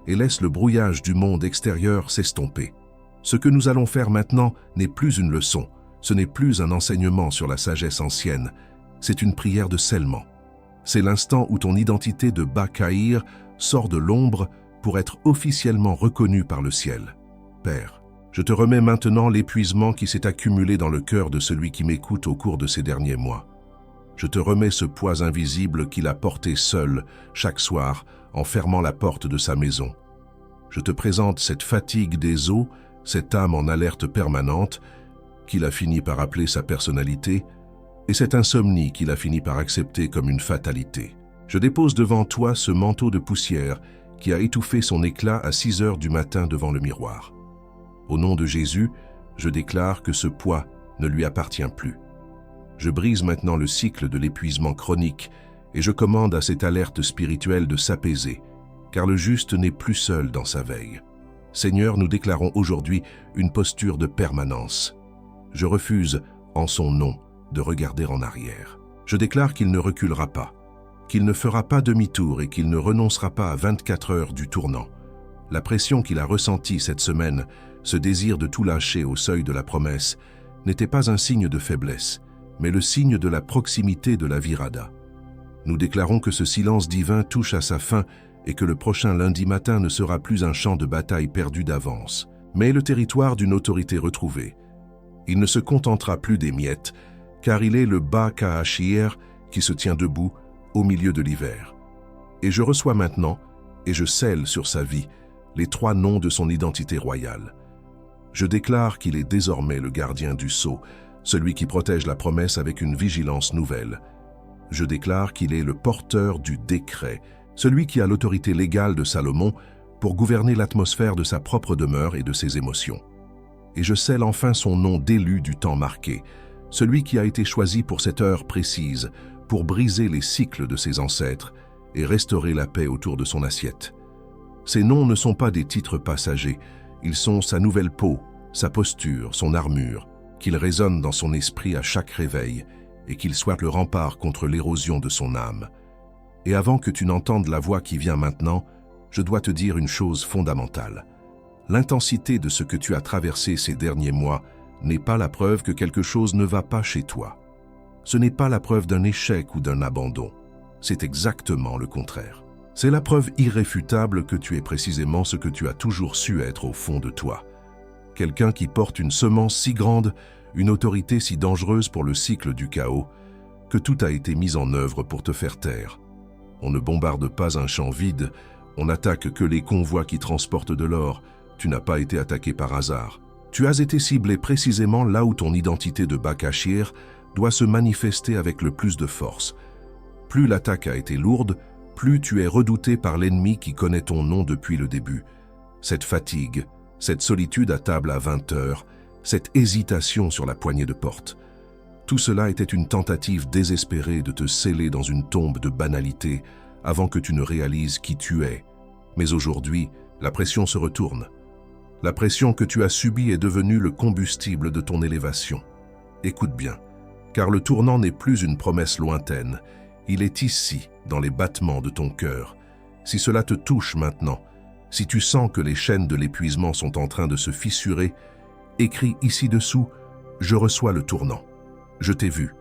et laisse le brouillage du monde extérieur s'estomper. Ce que nous allons faire maintenant n'est plus une leçon, ce n'est plus un enseignement sur la sagesse ancienne, c'est une prière de scellement. C'est l'instant où ton identité de Ba Kahir sort de l'ombre pour être officiellement reconnue par le ciel. Père, je te remets maintenant l'épuisement qui s'est accumulé dans le cœur de celui qui m'écoute au cours de ces derniers mois. Je te remets ce poids invisible qu'il a porté seul chaque soir en fermant la porte de sa maison. Je te présente cette fatigue des os, cette âme en alerte permanente qu'il a fini par appeler sa personnalité, et cette insomnie qu'il a fini par accepter comme une fatalité. Je dépose devant toi ce manteau de poussière qui a étouffé son éclat à 6 heures du matin devant le miroir. Au nom de Jésus, je déclare que ce poids ne lui appartient plus. Je brise maintenant le cycle de l'épuisement chronique et je commande à cette alerte spirituelle de s'apaiser, car le juste n'est plus seul dans sa veille. Seigneur, nous déclarons aujourd'hui une posture de permanence. Je refuse, en son nom, de regarder en arrière. Je déclare qu'il ne reculera pas, qu'il ne fera pas demi-tour et qu'il ne renoncera pas à 24 heures du tournant. La pression qu'il a ressentie cette semaine, ce désir de tout lâcher au seuil de la promesse, n'était pas un signe de faiblesse, mais le signe de la proximité de la virada. Nous déclarons que ce silence divin touche à sa fin et que le prochain lundi matin ne sera plus un champ de bataille perdu d'avance, mais le territoire d'une autorité retrouvée. Il ne se contentera plus des miettes, car il est le Ba Kahashir qui se tient debout au milieu de l'hiver. Et je reçois maintenant, et je scelle sur sa vie, les 3 noms de son identité royale. Je déclare qu'il est désormais le gardien du sceau, celui qui protège la promesse avec une vigilance nouvelle. Je déclare qu'il est le porteur du décret, celui qui a l'autorité légale de Salomon pour gouverner l'atmosphère de sa propre demeure et de ses émotions. Et je scelle enfin son nom d'élu du temps marqué, celui qui a été choisi pour cette heure précise, pour briser les cycles de ses ancêtres et restaurer la paix autour de son assiette. Ces noms ne sont pas des titres passagers, ils sont sa nouvelle peau, sa posture, son armure, qu'il résonne dans son esprit à chaque réveil et qu'il soit le rempart contre l'érosion de son âme. Et avant que tu n'entendes la voix qui vient maintenant, je dois te dire une chose fondamentale. L'intensité de ce que tu as traversé ces derniers mois n'est pas la preuve que quelque chose ne va pas chez toi. Ce n'est pas la preuve d'un échec ou d'un abandon. C'est exactement le contraire. C'est la preuve irréfutable que tu es précisément ce que tu as toujours su être au fond de toi. Quelqu'un qui porte une semence si grande, une autorité si dangereuse pour le cycle du chaos, que tout a été mis en œuvre pour te faire taire. On ne bombarde pas un champ vide, on n'attaque que les convois qui transportent de l'or. Tu n'as pas été attaqué par hasard. Tu as été ciblé précisément là où ton identité de Bakashir doit se manifester avec le plus de force. Plus l'attaque a été lourde, plus tu es redouté par l'ennemi qui connaît ton nom depuis le début. Cette fatigue, cette solitude à table à 20 heures, cette hésitation sur la poignée de porte. Tout cela était une tentative désespérée de te sceller dans une tombe de banalité avant que tu ne réalises qui tu es. Mais aujourd'hui, la pression se retourne. La pression que tu as subie est devenue le combustible de ton élévation. Écoute bien, car le tournant n'est plus une promesse lointaine. Il est ici, dans les battements de ton cœur. Si cela te touche maintenant, si tu sens que les chaînes de l'épuisement sont en train de se fissurer, écris ici-dessous « Je reçois le tournant ». Je t'ai vu.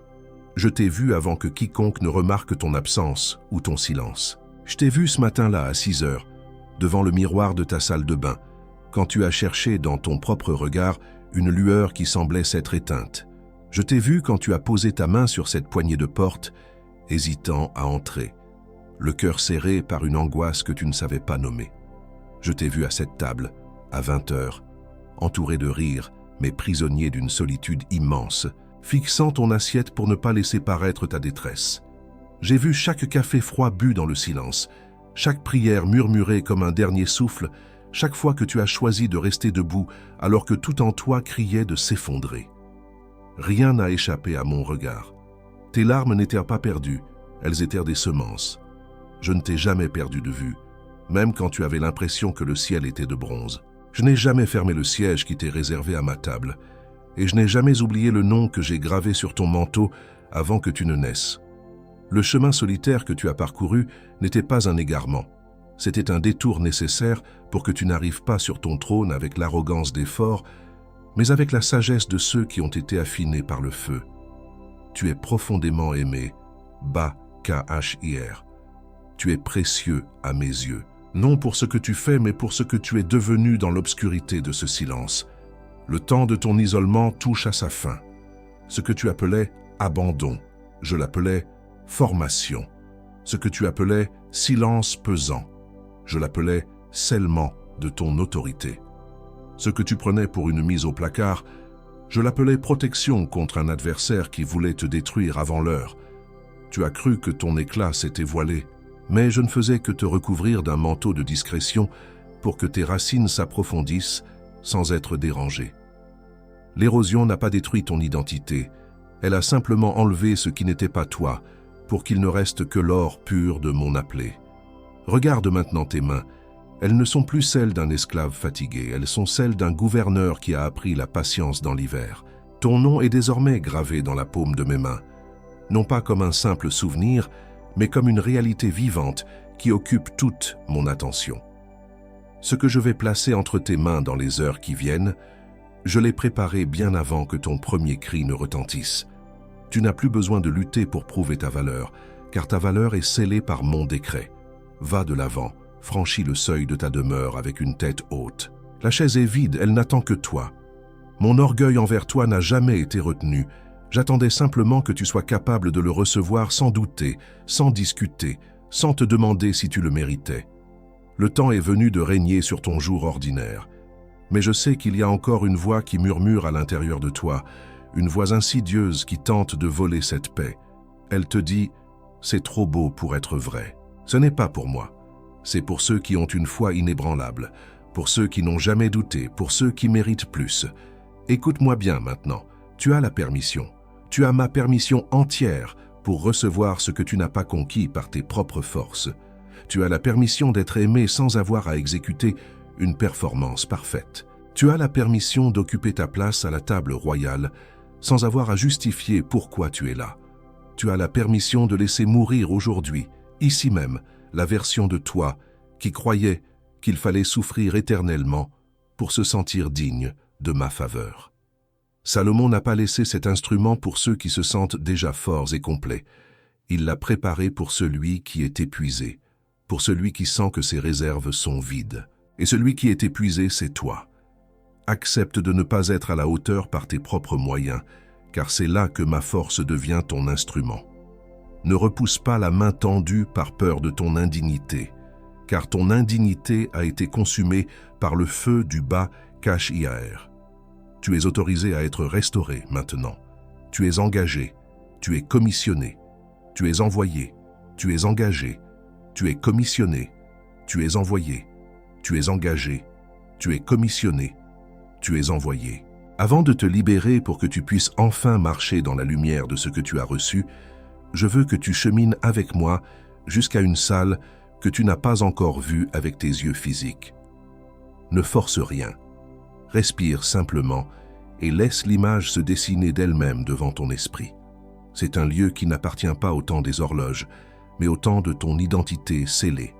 Je t'ai vu avant que quiconque ne remarque ton absence ou ton silence. Je t'ai vu ce matin-là à 6 heures, devant le miroir de ta salle de bain, quand tu as cherché dans ton propre regard une lueur qui semblait s'être éteinte. Je t'ai vu quand tu as posé ta main sur cette poignée de porte, hésitant à entrer, le cœur serré par une angoisse que tu ne savais pas nommer. Je t'ai vu à cette table, à 20 heures, entouré de rires, mais prisonnier d'une solitude immense, fixant ton assiette pour ne pas laisser paraître ta détresse. J'ai vu chaque café froid bu dans le silence, chaque prière murmurée comme un dernier souffle, chaque fois que tu as choisi de rester debout alors que tout en toi criait de s'effondrer. Rien n'a échappé à mon regard. Tes larmes n'étaient pas perdues, elles étaient des semences. Je ne t'ai jamais perdu de vue, même quand tu avais l'impression que le ciel était de bronze. Je n'ai jamais fermé le siège qui t'est réservé à ma table, et je n'ai jamais oublié le nom que j'ai gravé sur ton manteau avant que tu ne naisses. Le chemin solitaire que tu as parcouru n'était pas un égarement. C'était un détour nécessaire pour que tu n'arrives pas sur ton trône avec l'arrogance des forts, mais avec la sagesse de ceux qui ont été affinés par le feu. Tu es profondément aimé, Bakashir. Tu es précieux à mes yeux, non pour ce que tu fais, mais pour ce que tu es devenu dans l'obscurité de ce silence. Le temps de ton isolement touche à sa fin. Ce que tu appelais abandon, je l'appelais formation. Ce que tu appelais silence pesant, je l'appelais scellement de ton autorité. Ce que tu prenais pour une mise au placard, je l'appelais protection contre un adversaire qui voulait te détruire avant l'heure. Tu as cru que ton éclat s'était voilé, mais je ne faisais que te recouvrir d'un manteau de discrétion pour que tes racines s'approfondissent sans être dérangées. L'érosion n'a pas détruit ton identité, elle a simplement enlevé ce qui n'était pas toi, pour qu'il ne reste que l'or pur de mon appelé. Regarde maintenant tes mains, elles ne sont plus celles d'un esclave fatigué, elles sont celles d'un gouverneur qui a appris la patience dans l'hiver. Ton nom est désormais gravé dans la paume de mes mains, non pas comme un simple souvenir, mais comme une réalité vivante qui occupe toute mon attention. Ce que je vais placer entre tes mains dans les heures qui viennent, je l'ai préparé bien avant que ton premier cri ne retentisse. Tu n'as plus besoin de lutter pour prouver ta valeur, car ta valeur est scellée par mon décret. Va de l'avant, franchis le seuil de ta demeure avec une tête haute. La chaise est vide, elle n'attend que toi. Mon orgueil envers toi n'a jamais été retenu. J'attendais simplement que tu sois capable de le recevoir sans douter, sans discuter, sans te demander si tu le méritais. Le temps est venu de régner sur ton jour ordinaire. Mais je sais qu'il y a encore une voix qui murmure à l'intérieur de toi, une voix insidieuse qui tente de voler cette paix. Elle te dit « c'est trop beau pour être vrai ». Ce n'est pas pour moi. C'est pour ceux qui ont une foi inébranlable, pour ceux qui n'ont jamais douté, pour ceux qui méritent plus. Écoute-moi bien maintenant, tu as la permission. Tu as ma permission entière pour recevoir ce que tu n'as pas conquis par tes propres forces. Tu as la permission d'être aimé sans avoir à exécuter une performance parfaite. Tu as la permission d'occuper ta place à la table royale sans avoir à justifier pourquoi tu es là. Tu as la permission de laisser mourir aujourd'hui, ici même, la version de toi qui croyait qu'il fallait souffrir éternellement pour se sentir digne de ma faveur. Salomon n'a pas laissé cet instrument pour ceux qui se sentent déjà forts et complets. Il l'a préparé pour celui qui est épuisé, pour celui qui sent que ses réserves sont vides. Et celui qui est épuisé, c'est toi. Accepte de ne pas être à la hauteur par tes propres moyens, car c'est là que ma force devient ton instrument. Ne repousse pas la main tendue par peur de ton indignité, car ton indignité a été consumée par le feu du bas Cash-Iaer. Tu es autorisé à être restauré maintenant. Tu es engagé, tu es commissionné, tu es envoyé, tu es engagé, tu es commissionné, tu es envoyé, tu es engagé, tu es commissionné, tu es envoyé. Avant de te libérer pour que tu puisses enfin marcher dans la lumière de ce que tu as reçu, je veux que tu chemines avec moi jusqu'à une salle que tu n'as pas encore vue avec tes yeux physiques. Ne force rien. Respire simplement et laisse l'image se dessiner d'elle-même devant ton esprit. C'est un lieu qui n'appartient pas au temps des horloges, mais au temps de ton identité scellée.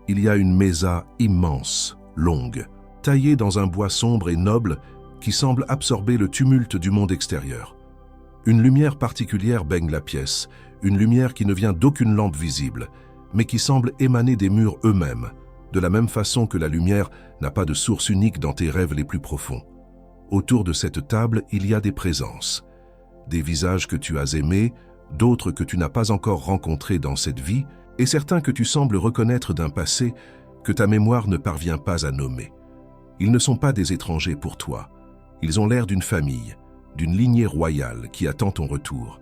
Il y a une mesa immense, longue, taillée dans un bois sombre et noble qui semble absorber le tumulte du monde extérieur. Une lumière particulière baigne la pièce, une lumière qui ne vient d'aucune lampe visible, mais qui semble émaner des murs eux-mêmes, de la même façon que la lumière n'a pas de source unique dans tes rêves les plus profonds. Autour de cette table, il y a des présences, des visages que tu as aimés, d'autres que tu n'as pas encore rencontrés dans cette vie, et certains que tu sembles reconnaître d'un passé que ta mémoire ne parvient pas à nommer. Ils ne sont pas des étrangers pour toi. Ils ont l'air d'une famille, d'une lignée royale qui attend ton retour.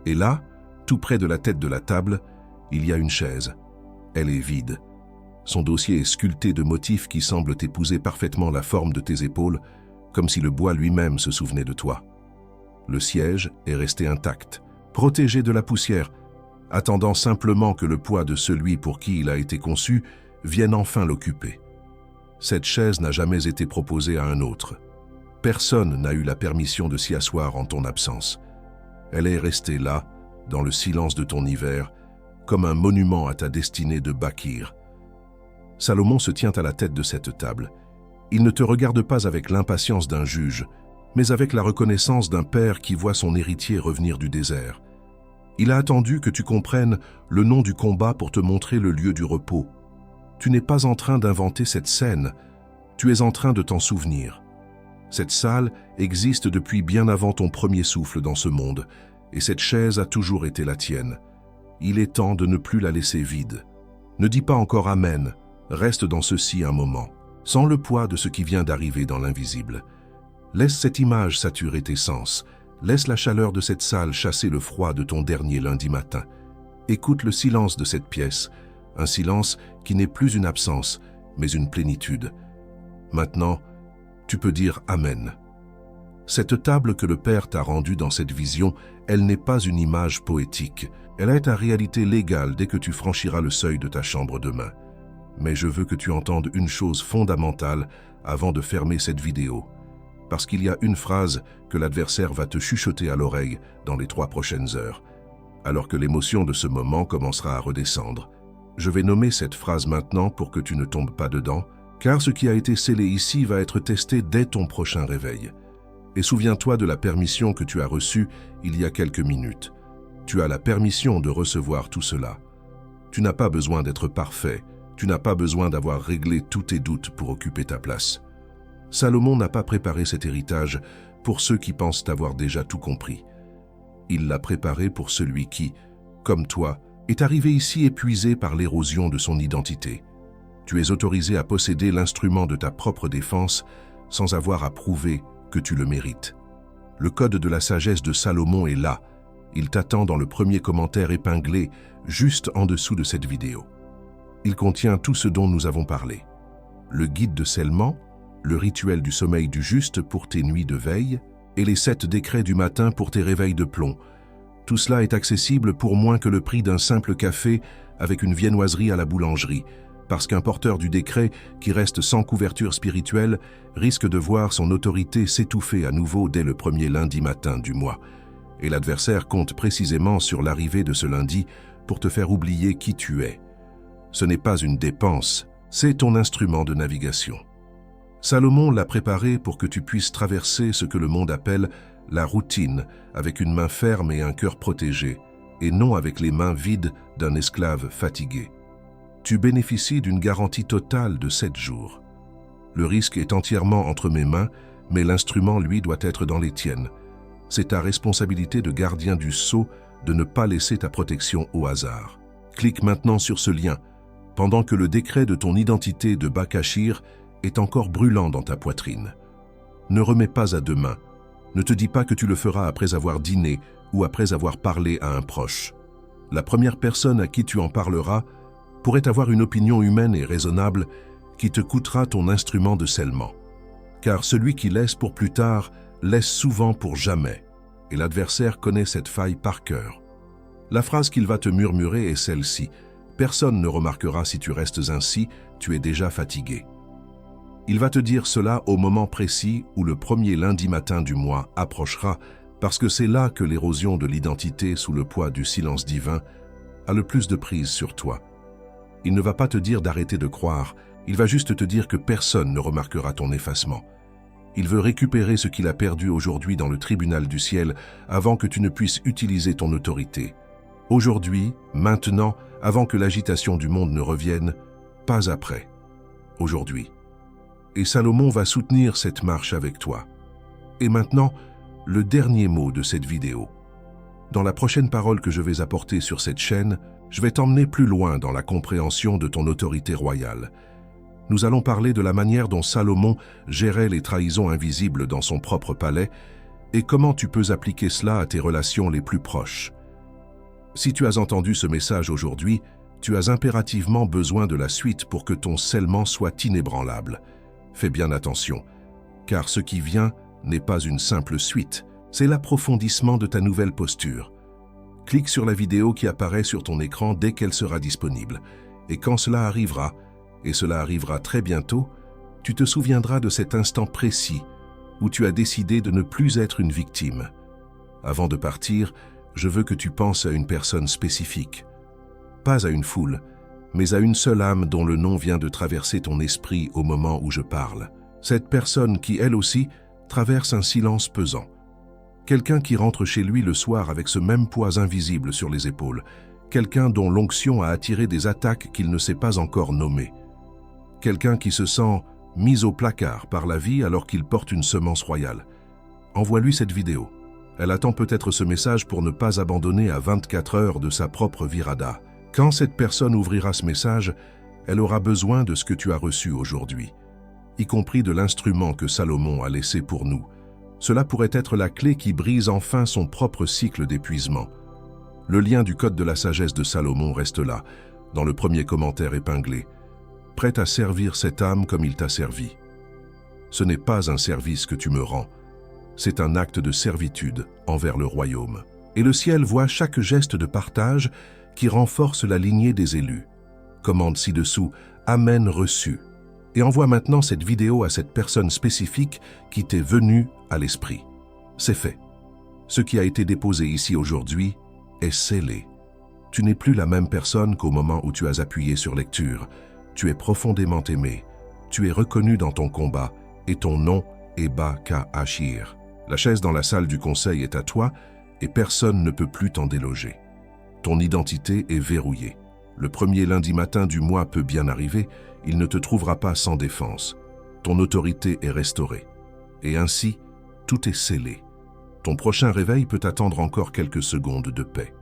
Et là, tout près de la tête de la table, il y a une chaise. Elle est vide. Son dossier est sculpté de motifs qui semblent épouser parfaitement la forme de tes épaules, comme si le bois lui-même se souvenait de toi. Le siège est resté intact, protégé de la poussière, attendant simplement que le poids de celui pour qui il a été conçu vienne enfin l'occuper. Cette chaise n'a jamais été proposée à un autre. Personne n'a eu la permission de s'y asseoir en ton absence. Elle est restée là, dans le silence de ton hiver, comme un monument à ta destinée de Bakir. Salomon se tient à la tête de cette table. Il ne te regarde pas avec l'impatience d'un juge, mais avec la reconnaissance d'un père qui voit son héritier revenir du désert. Il a attendu que tu comprennes le nom du combat pour te montrer le lieu du repos. Tu n'es pas en train d'inventer cette scène, tu es en train de t'en souvenir. Cette salle existe depuis bien avant ton premier souffle dans ce monde, et cette chaise a toujours été la tienne. Il est temps de ne plus la laisser vide. Ne dis pas encore Amen, reste dans ceci un moment, sans le poids de ce qui vient d'arriver dans l'invisible. Laisse cette image saturer tes sens, laisse la chaleur de cette salle chasser le froid de ton dernier lundi matin. Écoute le silence de cette pièce, un silence qui n'est plus une absence, mais une plénitude. Maintenant, tu peux dire Amen. Cette table que le Père t'a rendue dans cette vision, elle n'est pas une image poétique. Elle est ta réalité légale dès que tu franchiras le seuil de ta chambre demain. Mais je veux que tu entendes une chose fondamentale avant de fermer cette vidéo. Parce qu'il y a une phrase que l'adversaire va te chuchoter à l'oreille dans les 3 prochaines heures, alors que l'émotion de ce moment commencera à redescendre. Je vais nommer cette phrase maintenant pour que tu ne tombes pas dedans, car ce qui a été scellé ici va être testé dès ton prochain réveil. Et souviens-toi de la permission que tu as reçue il y a quelques minutes. Tu as la permission de recevoir tout cela. Tu n'as pas besoin d'être parfait, tu n'as pas besoin d'avoir réglé tous tes doutes pour occuper ta place. Salomon n'a pas préparé cet héritage pour ceux qui pensent avoir déjà tout compris. Il l'a préparé pour celui qui, comme toi, est arrivé ici épuisé par l'érosion de son identité. Tu es autorisé à posséder l'instrument de ta propre défense sans avoir à prouver que tu le mérites. Le code de la sagesse de Salomon est là. Il t'attend dans le premier commentaire épinglé, juste en dessous de cette vidéo. Il contient tout ce dont nous avons parlé. Le guide de scellement, le rituel du sommeil du juste pour tes nuits de veille et les 7 décrets du matin pour tes réveils de plomb. Tout cela est accessible pour moins que le prix d'un simple café avec une viennoiserie à la boulangerie, parce qu'un porteur du décret qui reste sans couverture spirituelle risque de voir son autorité s'étouffer à nouveau dès le premier lundi matin du mois. Et l'adversaire compte précisément sur l'arrivée de ce lundi pour te faire oublier qui tu es. Ce n'est pas une dépense, c'est ton instrument de navigation. Salomon l'a préparé pour que tu puisses traverser ce que le monde appelle la routine, avec une main ferme et un cœur protégé, et non avec les mains vides d'un esclave fatigué. Tu bénéficies d'une garantie totale de 7 jours. Le risque est entièrement entre mes mains, mais l'instrument, lui, doit être dans les tiennes. C'est ta responsabilité de gardien du sceau de ne pas laisser ta protection au hasard. Clique maintenant sur ce lien, pendant que le décret de ton identité de Bakashir est encore brûlant dans ta poitrine. Ne remets pas à demain. Ne te dis pas que tu le feras après avoir dîné ou après avoir parlé à un proche. La première personne à qui tu en parleras pourrait avoir une opinion humaine et raisonnable qui te coûtera ton instrument de scellement. Car celui qui laisse pour plus tard laisse souvent pour jamais, et l'adversaire connaît cette faille par cœur. La phrase qu'il va te murmurer est celle-ci: « Personne ne remarquera si tu restes ainsi, tu es déjà fatigué. » Il va te dire cela au moment précis où le premier lundi matin du mois approchera, parce que c'est là que l'érosion de l'identité sous le poids du silence divin a le plus de prise sur toi. Il ne va pas te dire d'arrêter de croire, il va juste te dire que personne ne remarquera ton effacement. Il veut récupérer ce qu'il a perdu aujourd'hui dans le tribunal du ciel avant que tu ne puisses utiliser ton autorité. Aujourd'hui, maintenant, avant que l'agitation du monde ne revienne, pas après. Aujourd'hui. Et Salomon va soutenir cette marche avec toi. Et maintenant, le dernier mot de cette vidéo. Dans la prochaine parole que je vais apporter sur cette chaîne, je vais t'emmener plus loin dans la compréhension de ton autorité royale. Nous allons parler de la manière dont Salomon gérait les trahisons invisibles dans son propre palais et comment tu peux appliquer cela à tes relations les plus proches. Si tu as entendu ce message aujourd'hui, tu as impérativement besoin de la suite pour que ton scellement soit inébranlable. Fais bien attention, car ce qui vient n'est pas une simple suite, c'est l'approfondissement de ta nouvelle posture. Clique sur la vidéo qui apparaît sur ton écran dès qu'elle sera disponible, et quand cela arrivera, et cela arrivera très bientôt, tu te souviendras de cet instant précis où tu as décidé de ne plus être une victime. Avant de partir, je veux que tu penses à une personne spécifique, pas à une foule, mais à une seule âme dont le nom vient de traverser ton esprit au moment où je parle. Cette personne qui, elle aussi, traverse un silence pesant. Quelqu'un qui rentre chez lui le soir avec ce même poids invisible sur les épaules. Quelqu'un dont l'onction a attiré des attaques qu'il ne sait pas encore nommer. Quelqu'un qui se sent mis au placard par la vie alors qu'il porte une semence royale. Envoie-lui cette vidéo. Elle attend peut-être ce message pour ne pas abandonner à 24 heures de sa propre virada. Quand cette personne ouvrira ce message, elle aura besoin de ce que tu as reçu aujourd'hui, y compris de l'instrument que Salomon a laissé pour nous. Cela pourrait être la clé qui brise enfin son propre cycle d'épuisement. Le lien du code de la sagesse de Salomon reste là, dans le premier commentaire épinglé, prêt à servir cette âme comme il t'a servi. Ce n'est pas un service que tu me rends, c'est un acte de servitude envers le royaume. Et le ciel voit chaque geste de partage qui renforce la lignée des élus. Commande ci-dessous, Amen reçu. Et envoie maintenant cette vidéo à cette personne spécifique qui t'est venue à l'esprit. C'est fait. Ce qui a été déposé ici aujourd'hui est scellé. Tu n'es plus la même personne qu'au moment où tu as appuyé sur lecture. Tu es profondément aimé. Tu es reconnu dans ton combat et ton nom est Bakashir. La chaise dans la salle du conseil est à toi et personne ne peut plus t'en déloger. Ton identité est verrouillée. Le premier lundi matin du mois peut bien arriver, il ne te trouvera pas sans défense. Ton autorité est restaurée. Et ainsi, tout est scellé. Ton prochain réveil peut attendre encore quelques secondes de paix.